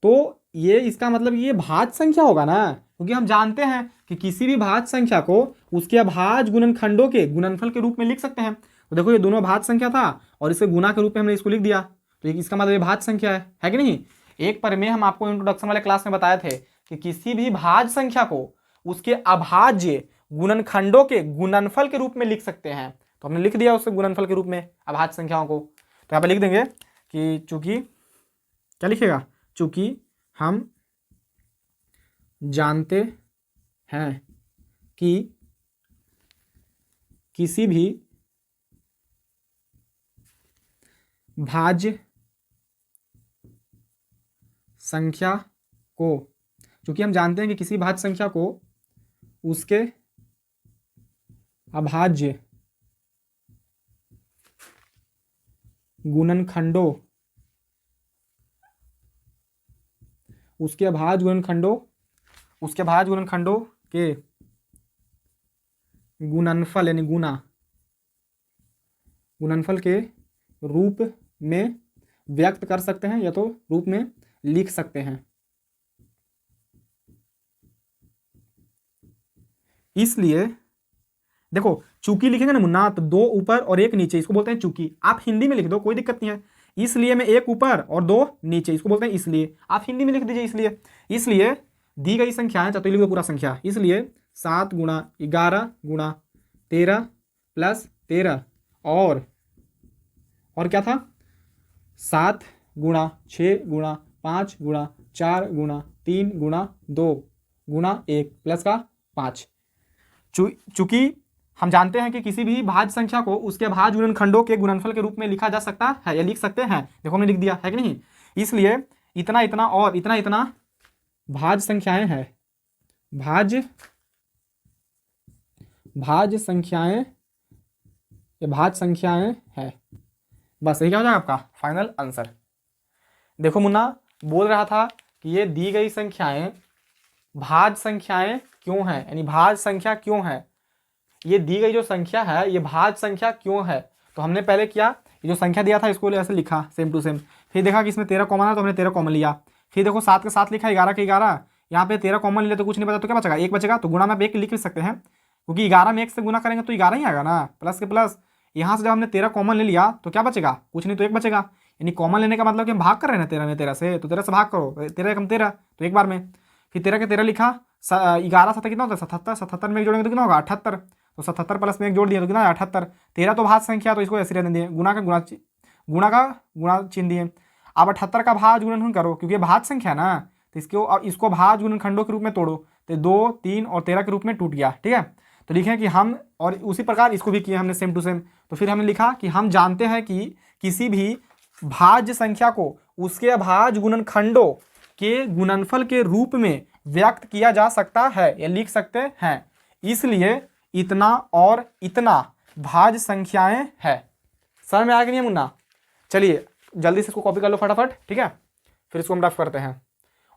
तो ये इसका मतलब ये भाज्य संख्या होगा ना, क्योंकि हम जानते हैं कि किसी भी भाज्य संख्या को उसके अभाज्य गुणनखंडों के गुणनफल के रूप में लिख सकते हैं। तो देखो ये दोनों भाज्य संख्या था और इसे गुणा के रूप में हमने इसको लिख दिया, तो इसका मतलब ये भाज्य संख्या है कि नहीं। एक पर में हम आपको इंट्रोडक्शन वाले क्लास में बताए थे कि किसी भी भाज्य संख्या को उसके अभाज्य गुणनखंडों के गुणनफल के रूप में लिख सकते हैं, तो हमने लिख दिया उसके गुणनफल के रूप में अभाज्य संख्याओं को। तो यहाँ पे लिख देंगे कि चूंकि क्या लिखेगा, चूंकि हम जानते हैं कि किसी भी भाज्य संख्या को, चूंकि हम जानते हैं कि किसी भाज्य संख्या को उसके अभाज्य गुणनखंडों उसके अभाज्य गुणनखंडों के गुणनफल यानी गुणनफल के रूप में व्यक्त कर सकते हैं या तो रूप में लिख सकते हैं। इसलिए देखो चूंकि लिखेंगे ना मुन्ना, तो 2 ऊपर और 1 नीचे, इसको बोलते हैं चूंकि। आप हिंदी में लिख दो कोई दिक्कत नहीं है, इसलिए में 1 ऊपर और 2 नीचे, इसको बोलते हैं इसलिए। आप हिंदी में लिख दीजिए इसलिए दी गई संख्या है, चतुर्लिंग पूरा संख्या, इसलिए 7 गुणा 11 गुणा 13 प्लस 13 और क्या था 7 गुणा 6 गुणा 5 गुणा 4 गुणा 3 गुणा 2 गुणा 1 प्लस का 5। चूंकि हम जानते हैं कि किसी भी भाज्य संख्या को उसके भाज्य गुणनखंडों के गुणनफल के रूप में लिखा जा सकता है या लिख सकते हैं। देखो हमने लिख दिया है कि नहीं। इसलिए इतना इतना और इतना इतना भाज्य संख्याएं हैं, भाज्य संख्याएं हैं। बस यही क्या हो जाएगा आपका फाइनल आंसर। देखो मुन्ना बोल रहा था कि ये दी गई संख्याएं भाज्य संख्याएं क्यों हैं, यानी भाज्य संख्या क्यों है, ये दी गई जो संख्या है ये भाज्य संख्या क्यों है। तो हमने पहले किया, ये जो संख्या दिया था इसको ऐसे लिखा सेम टू सेम, फिर देखा कि इसमें 13 कॉमन है तो हमने 13 कॉमन लिया, फिर देखो 7 के साथ लिखा 11 के 11, यहाँ पे 13 कॉमन लिया तो कुछ नहीं बचा तो क्या बचेगा, 1 बचेगा। तो गुणा में आप 1 लिख भी सकते हैं क्योंकि 11 में 1 से गुना करेंगे तो 11 ही आएगा ना, प्लस के प्लस। यहाँ से जब हमने 13 कॉमन ले लिया तो क्या बचेगा, कुछ नहीं तो 1 बचेगा। यानी कॉमन लेने का मतलब कि हम भाग कर रहे हैं 13 में 13 से, तो 13 से भाग करो, 13 कम 13 तो एक बार में, फिर 13 के 13 लिखा, 11 7 कितना होता है 77, 77 में 1 जोड़ेंगे तो कितना होगा 78, तो 77 प्लस में 1 जोड़ दिया तो कितना 78। 13 तो भाज्य संख्या तो इसको ऐसे रहने दिए, गुणा का गुणा चिन्ह दिए। अब 78 का भाज्य गुणनखंड करो क्योंकि भाज्य संख्या ना, तो इसको भाज्य गुणनखंडों के रूप में तोड़ो, तो 2 3 और 13 के रूप में टूट गया। ठीक है, तो लिखें कि हम, और उसी प्रकार इसको भी किया हमने सेम टू सेम। तो फिर हमने लिखा कि हम जानते हैं कि किसी भी भाज्य संख्या को उसके भाज्य गुणनखंडों के गुणनफल के रूप में व्यक्त किया जा सकता है या लिख सकते हैं, इसलिए इतना और इतना भाज्य संख्याएं हैं। समझ में आ गई नहीं मुन्ना? चलिए जल्दी से इसको कॉपी कर लो फटाफट, ठीक है, फिर इसको हम रफ करते हैं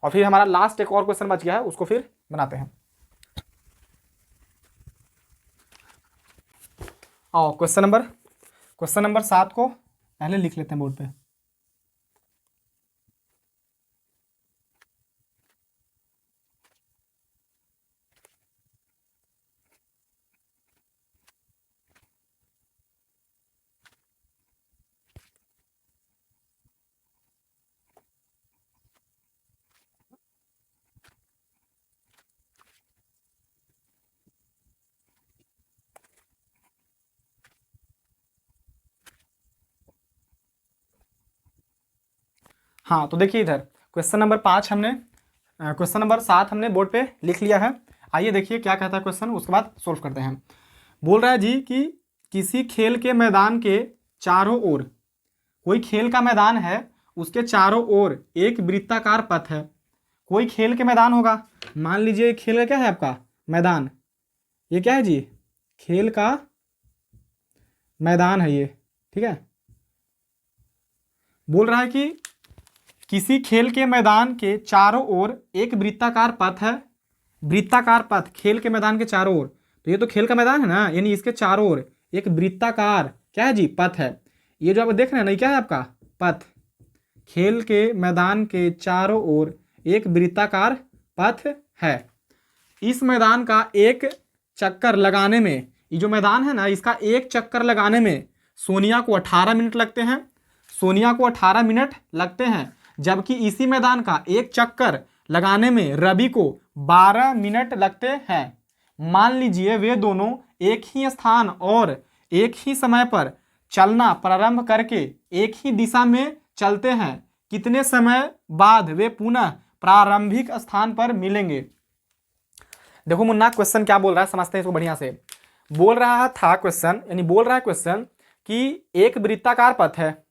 और फिर हमारा लास्ट एक और क्वेश्चन बच गया है उसको फिर बनाते हैं। आओ क्वेश्चन नंबर 7 को पहले लिख लेते हैं बोर्ड पे। हाँ तो देखिए इधर क्वेश्चन नंबर 7 हमने बोर्ड पे लिख लिया है। आइए देखिए क्या कहता है क्वेश्चन, उसके बाद सोल्व करते हैं। बोल रहा है जी कि किसी खेल के मैदान के चारों ओर, कोई खेल का मैदान है उसके चारों ओर एक वृत्ताकार पथ है। कोई खेल के मैदान होगा, मान लीजिए खेल का क्या है आपका मैदान, ये क्या है जी खेल का मैदान है ये, ठीक है। बोल रहा है कि किसी खेल के मैदान के चारों ओर एक वृत्ताकार पथ है, वृत्ताकार पथ खेल के मैदान के चारों ओर, तो ये तो खेल का मैदान है ना, यानी इसके चारों ओर एक वृत्ताकार क्या है जी पथ है। ये जो आप देख रहे हैं ना क्या है आपका पथ, खेल के मैदान के चारों ओर एक वृत्ताकार पथ है। इस मैदान का एक चक्कर लगाने में, ये जो मैदान है ना इसका एक चक्कर लगाने में सोनिया को 18 मिनट लगते हैं, सोनिया को 18 मिनट लगते हैं, जबकि इसी मैदान का एक चक्कर लगाने में रवि को 12 मिनट लगते हैं। मान लीजिए वे दोनों एक ही स्थान और एक ही समय पर चलना प्रारंभ करके एक ही दिशा में चलते हैं, कितने समय बाद वे पुनः प्रारंभिक स्थान पर मिलेंगे। देखो मुन्ना क्वेश्चन क्या बोल रहा है समझते हैं इसको बढ़िया से। बोल रहा था क्वेश्चन, यानी बोल रहा है क्वेश्चन कि एक वृत्ताकार पथ है,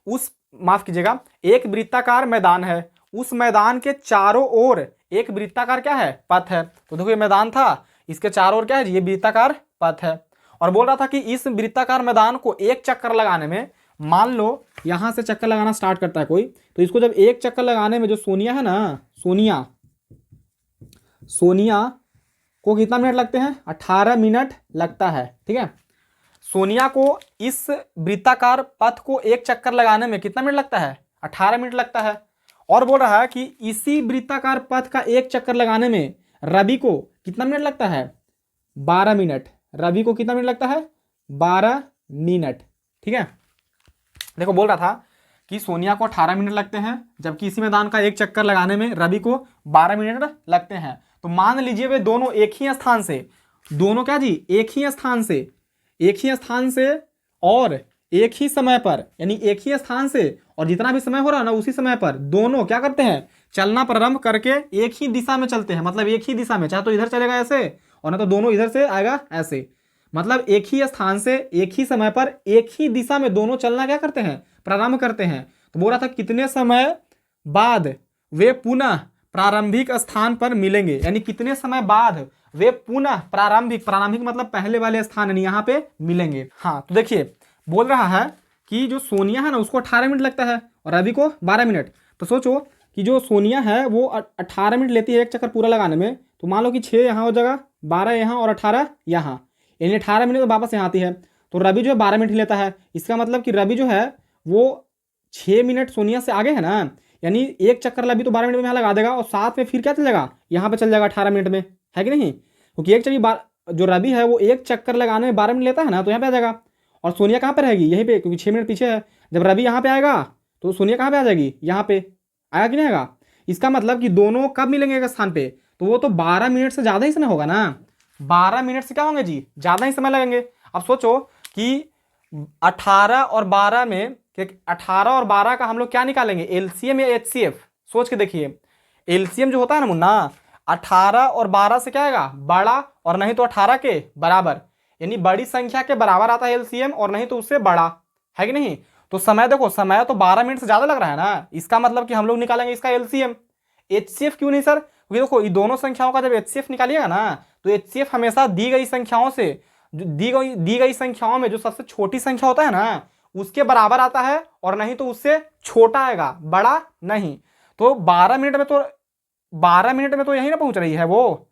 उस माफ कीजिएगा एक वृत्ताकार मैदान है, उस मैदान के चारों ओर एक वृत्ताकार क्या है पथ है। तो देखो ये मैदान था, इसके चारों ओर क्या है ये वृत्ताकार पथ है। और बोल रहा था कि इस वृत्ताकार मैदान को एक चक्कर लगाने में, मान लो यहां से चक्कर लगाना स्टार्ट करता है कोई, तो इसको जब एक चक्कर लगाने में जो सोनिया है ना, सोनिया को कितना मिनट लगते हैं 18 मिनट लगता है, ठीक है। सोनिया को इस वृत्ताकार पथ को एक चक्कर लगाने में कितना मिनट लगता है 18 मिनट लगता है। और बोल रहा है कि इसी वृत्ताकार पथ का एक चक्कर लगाने में रवि को कितना मिनट लगता है 12 मिनट, रवि को कितना मिनट लगता है 12 मिनट, ठीक है। देखो बोल रहा था कि सोनिया को 18 मिनट लगते हैं, जबकि इसी मैदान का एक चक्कर लगाने में रवि को 12 मिनट लगते हैं। तो मान लीजिए वे दोनों एक ही स्थान से, दोनों क्या जी एक ही स्थान से और एक ही समय पर, यानी एक ही स्थान से और जितना भी समय हो रहा है ना उसी समय पर दोनों क्या करते हैं चलना प्रारंभ करके एक ही दिशा में चलते हैं, मतलब एक ही दिशा में, चाहे तो इधर चलेगा ऐसे और ना तो दोनों इधर से आएगा ऐसे। मतलब एक ही स्थान से एक ही समय पर एक ही दिशा में दोनों चलना क्या करते हैं, प्रारंभ करते हैं। तो बोल रहा था कितने समय बाद वे पुनः प्रारंभिक स्थान पर मिलेंगे, यानी कितने समय बाद वे पुनः प्रारंभिक, प्रारंभिक मतलब पहले वाले स्थान यानी यहाँ पे मिलेंगे। हाँ तो देखिए बोल रहा है कि जो सोनिया है ना उसको 18 मिनट लगता है और रवि को 12 मिनट। तो सोचो कि जो सोनिया है वो 18 मिनट लेती है एक चक्कर पूरा लगाने में, तो मान लो कि 6 यहाँ हो जाएगा, 12 यहाँ और 18 यहाँ, यानी 18 मिनट में वापस यहाँ आती है। तो रवि जो है 12 मिनट ही लेता है। इसका मतलब कि रवि जो है वो 6 मिनट सोनिया से आगे है ना, यानी एक चक्कर रवि तो 12 मिनट में यहाँ लगा देगा और साथ में फिर क्या चल जाएगा, यहाँ पे चल जाएगा 18 मिनट में, है कि नहीं। क्योंकि एक चक्कर जो रवि है वो एक चक्कर लगाने में 12 मिनट लेता है ना, तो यहाँ पे आ जाएगा। और सोनिया कहाँ पे रहेगी, यहीं पे, क्योंकि 6 मिनट पीछे है। जब रवि यहाँ पे आएगा तो सोनिया कहाँ पे आ जाएगी, यहाँ पे आएगा कि नहीं आएगा। इसका मतलब कि दोनों कब मिलेंगे एक स्थान पे, तो वो तो 12 मिनट से ज़्यादा ही समय होगा ना, 12 मिनट से क्या होंगे जी, ज़्यादा ही समय लगेंगे। अब सोचो कि 18 और 12 में, 18 और 12 का हम लोग क्या निकालेंगे, एलसीएम या एचसीएफ। सोच के देखिए, एलसीएम जो होता है ना मुन्ना, 18 और 12 से क्या आएगा, बड़ा, और नहीं तो 18 के बराबर, यानी बड़ी संख्या के बराबर आता है एलसीएम, और नहीं तो उससे बड़ा, है कि नहीं। तो समय देखो, समय तो 12 मिनट से ज़्यादा लग रहा है ना, इसका मतलब कि हम लोग निकालेंगे इसका एलसीएम। एचसीएफ क्यों नहीं सर, क्योंकि देखो ये दोनों संख्याओं का जब एचसीएफ निकालिएगा ना, तो एचसीएफ हमेशा दी गई संख्याओं से, जो दी गई संख्याओं में जो सबसे छोटी संख्या होता है ना उसके बराबर आता है, और नहीं तो उससे छोटा आएगा, बड़ा नहीं। तो 12 मिनट में तो 12 मिनट में तो यहीं ना पहुंच रही है वो,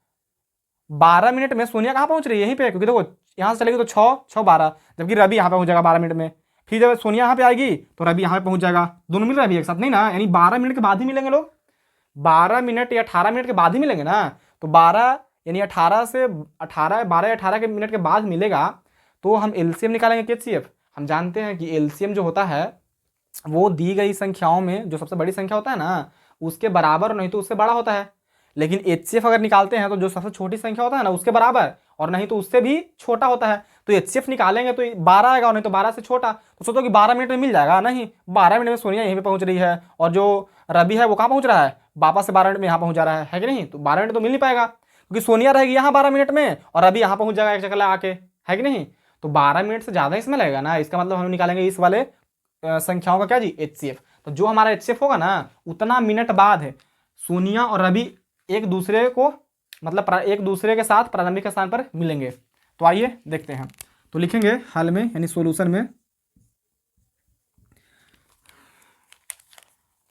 12 मिनट में सोनिया कहाँ पहुंच रही है, यहीं पे, क्योंकि देखो यहाँ से चलेगी तो 6 6 12, जबकि रवि यहाँ पे पहुंच जाएगा 12 मिनट में। फिर जब सोनिया यहाँ पे आएगी तो रवि यहाँ पे पहुंच जाएगा, दोनों मिल रहा है एक साथ नहीं ना, यानी 12 मिनट के बाद ही मिलेंगे लोग, 12 मिनट या 18 मिनट के बाद ही मिलेंगे ना। तो 12 यानी 18 से 18, 12 या 18 के मिनट के बाद मिलेगा, तो हम एलसीएम निकालेंगे कि एचसीएफ। हम जानते हैं कि एलसीएम जो होता है वो दी गई संख्याओं में जो सबसे बड़ी संख्या होता है ना उसके बराबर, नहीं तो उससे बड़ा होता है। लेकिन एचसीएफ अगर निकालते हैं तो जो सबसे छोटी संख्या होता है ना उसके बराबर, और नहीं तो उससे भी छोटा होता है। तो एचसीएफ निकालेंगे तो 12 आएगा, और नहीं तो 12 से छोटा। तो सोचो कि 12 मिनट में मिल जाएगा, नहीं, 12 मिनट में सोनिया यहीं पे पहुंच रही है, और जो रवि है वो कहाँ पहुंच रहा है, वापस से 12 मिनट में यहाँ पहुंच जा रहा है कि नहीं। तो 12 मिनट तो मिल नहीं पाएगा, क्योंकि सोनिया रहेगी यहाँ 12 मिनट में और रवि यहाँ पहुंच जाएगा एक चक्कर लगा के, है कि नहीं। तो 12 मिनट से ज़्यादा इसमें लगेगा ना, इसका मतलब हम निकालेंगे इस वाले संख्याओं का क्या जी, एचसीएफ। तो जो हमारा एचसीएफ होगा ना उतना मिनट बाद है सोनिया और रवि एक दूसरे को, मतलब एक दूसरे के साथ प्रारंभिक स्थान पर मिलेंगे। तो आइए देखते हैं। तो लिखेंगे हल में, यानी सॉल्यूशन में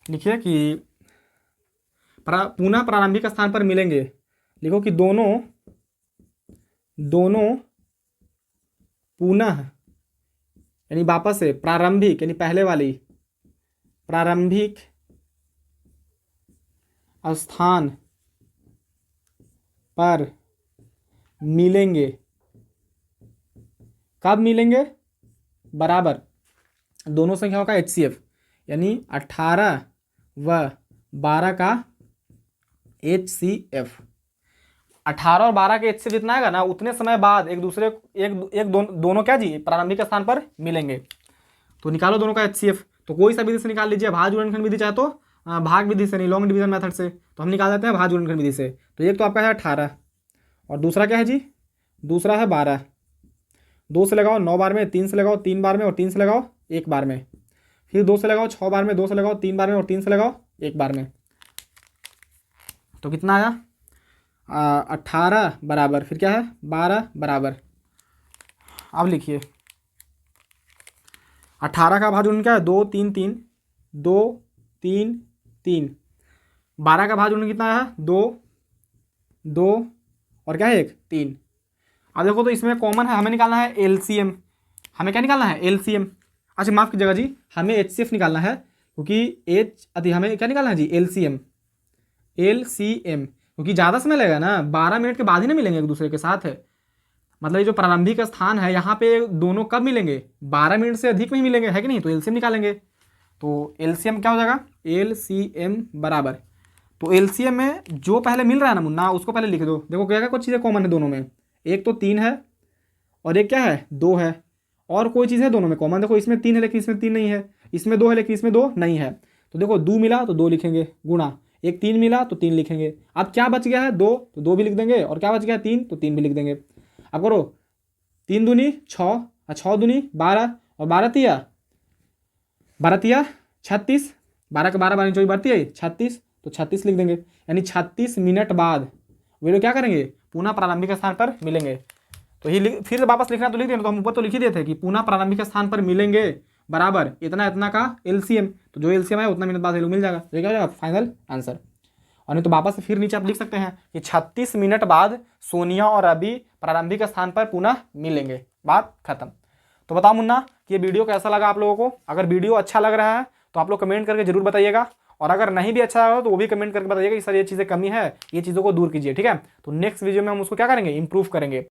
लिखिए कि पुनः प्रारंभिक स्थान पर मिलेंगे। लिखो कि दोनों पुनः, यानी वापस से, प्रारंभिक यानी पहले वाली, प्रारंभिक स्थान पर मिलेंगे। कब मिलेंगे, बराबर दोनों संख्याओं का एचसीएफ, यानी 18 व 12 का एचसीएफ। 18 और 12 के एचसीएफ जितना आएगा ना उतने समय बाद एक दूसरे दोनों क्या जी, प्रारंभिक स्थान पर मिलेंगे। तो निकालो दोनों का एचसीएफ। तो कोई सा विधि से निकाल लीजिए, भाज्य गुणनखंड विधि, चाहे तो भाग विधि से, नहीं लॉन्ग डिवीजन मेथड से। तो हम निकाल देते हैं भाज्य गुणनखंड विधि से। तो एक तो आपका है 18 और दूसरा क्या है जी, दूसरा है 12। 2 से लगाओ 9 बार में, 3 से लगाओ 3 बार में, और 3 से लगाओ 1 बार में, फिर 2 से लगाओ 6 बार में, 2 से लगाओ 3 बार में, और 3 से लगाओ 1 बार में। तो कितना आया, 18 बराबर, फिर क्या है 12 बराबर। अब लिखिए 18 का भाज्य गुणन क्या है, 2 3 3, 2 3 3। 12 का भाज्य गुणन कितना है, 2 2 और क्या है 1 3। अब देखो तो इसमें कॉमन है, हमें निकालना है एलसीएम। हमें क्या निकालना है, एलसीएम। अच्छा माफ़ कीजिएगा जी, हमें एचसीएफ निकालना है, क्योंकि हमें क्या निकालना है जी, एलसीएम। एलसीएम क्योंकि ज़्यादा समय लगेगा ना, 12 मिनट के बाद ही ना मिलेंगे एक दूसरे के साथ। मतलब ये जो प्रारंभिक स्थान है यहाँ पे दोनों कब मिलेंगे, 12 मिनट से अधिक में ही मिलेंगे, है कि नहीं। तो एलसीएम निकालेंगे। तो एलसीएम क्या हो जाएगा, एलसीएम बराबर, तो एलसीएम में जो पहले मिल रहा है ना मुन्ना उसको पहले लिख दो। देखो क्या क्या कुछ चीज़ें कॉमन है दोनों में, एक तो 3 है और एक क्या है 2 है, और कोई चीज़ है दोनों में कॉमन। देखो इसमें 3 है लेकिन इसमें 3 नहीं है, इसमें 2 है लेकिन इसमें 2 नहीं है। तो देखो 2 मिला तो 2 लिखेंगे, गुणा एक 3 मिला तो 3 लिखेंगे। अब क्या बच गया है 2, तो 2 भी लिख देंगे, और क्या बच गया है 3, तो 3 भी लिख देंगे। अब करो 3 दूनी 6, 6 दूनी 12 और 12 तिया 36, 12 का 12 12 24 बढ़ती है 36, तो 36 लिख देंगे। यानी 36 मिनट बाद वे लोग क्या करेंगे, पुनः प्रारंभिक स्थान पर मिलेंगे। तो ही फिर वापस लिखना तो लिख देना, तो हम ऊपर तो लिख ही देते कि पुनः प्रारंभिक स्थान पर मिलेंगे बराबर इतना इतना का एलसीएम, तो जो एलसीएम है उतना मिनट बाद ये लोग मिल जाएगा। तो ये क्या हो जाएगा फाइनल आंसर। और नहीं तो वापस से फिर नीचे आप लिख सकते हैं कि 36 मिनट बाद सोनिया और रवि प्रारंभिक स्थान पर पुनः मिलेंगे, बात खत्म। तो बताओ मुन्ना कि ये वीडियो कैसा लगा आप लोगों को। अगर वीडियो अच्छा लग रहा है तो आप लोग कमेंट करके जरूर बताइएगा, और अगर नहीं भी अच्छा लगा तो वो भी कमेंट करके बताइएगा कि सर ये चीज़ें कमी है, ये चीज़ों को दूर कीजिए, ठीक है। तो नेक्स्ट वीडियो में हम उसको क्या करेंगे, इंप्रूव करेंगे।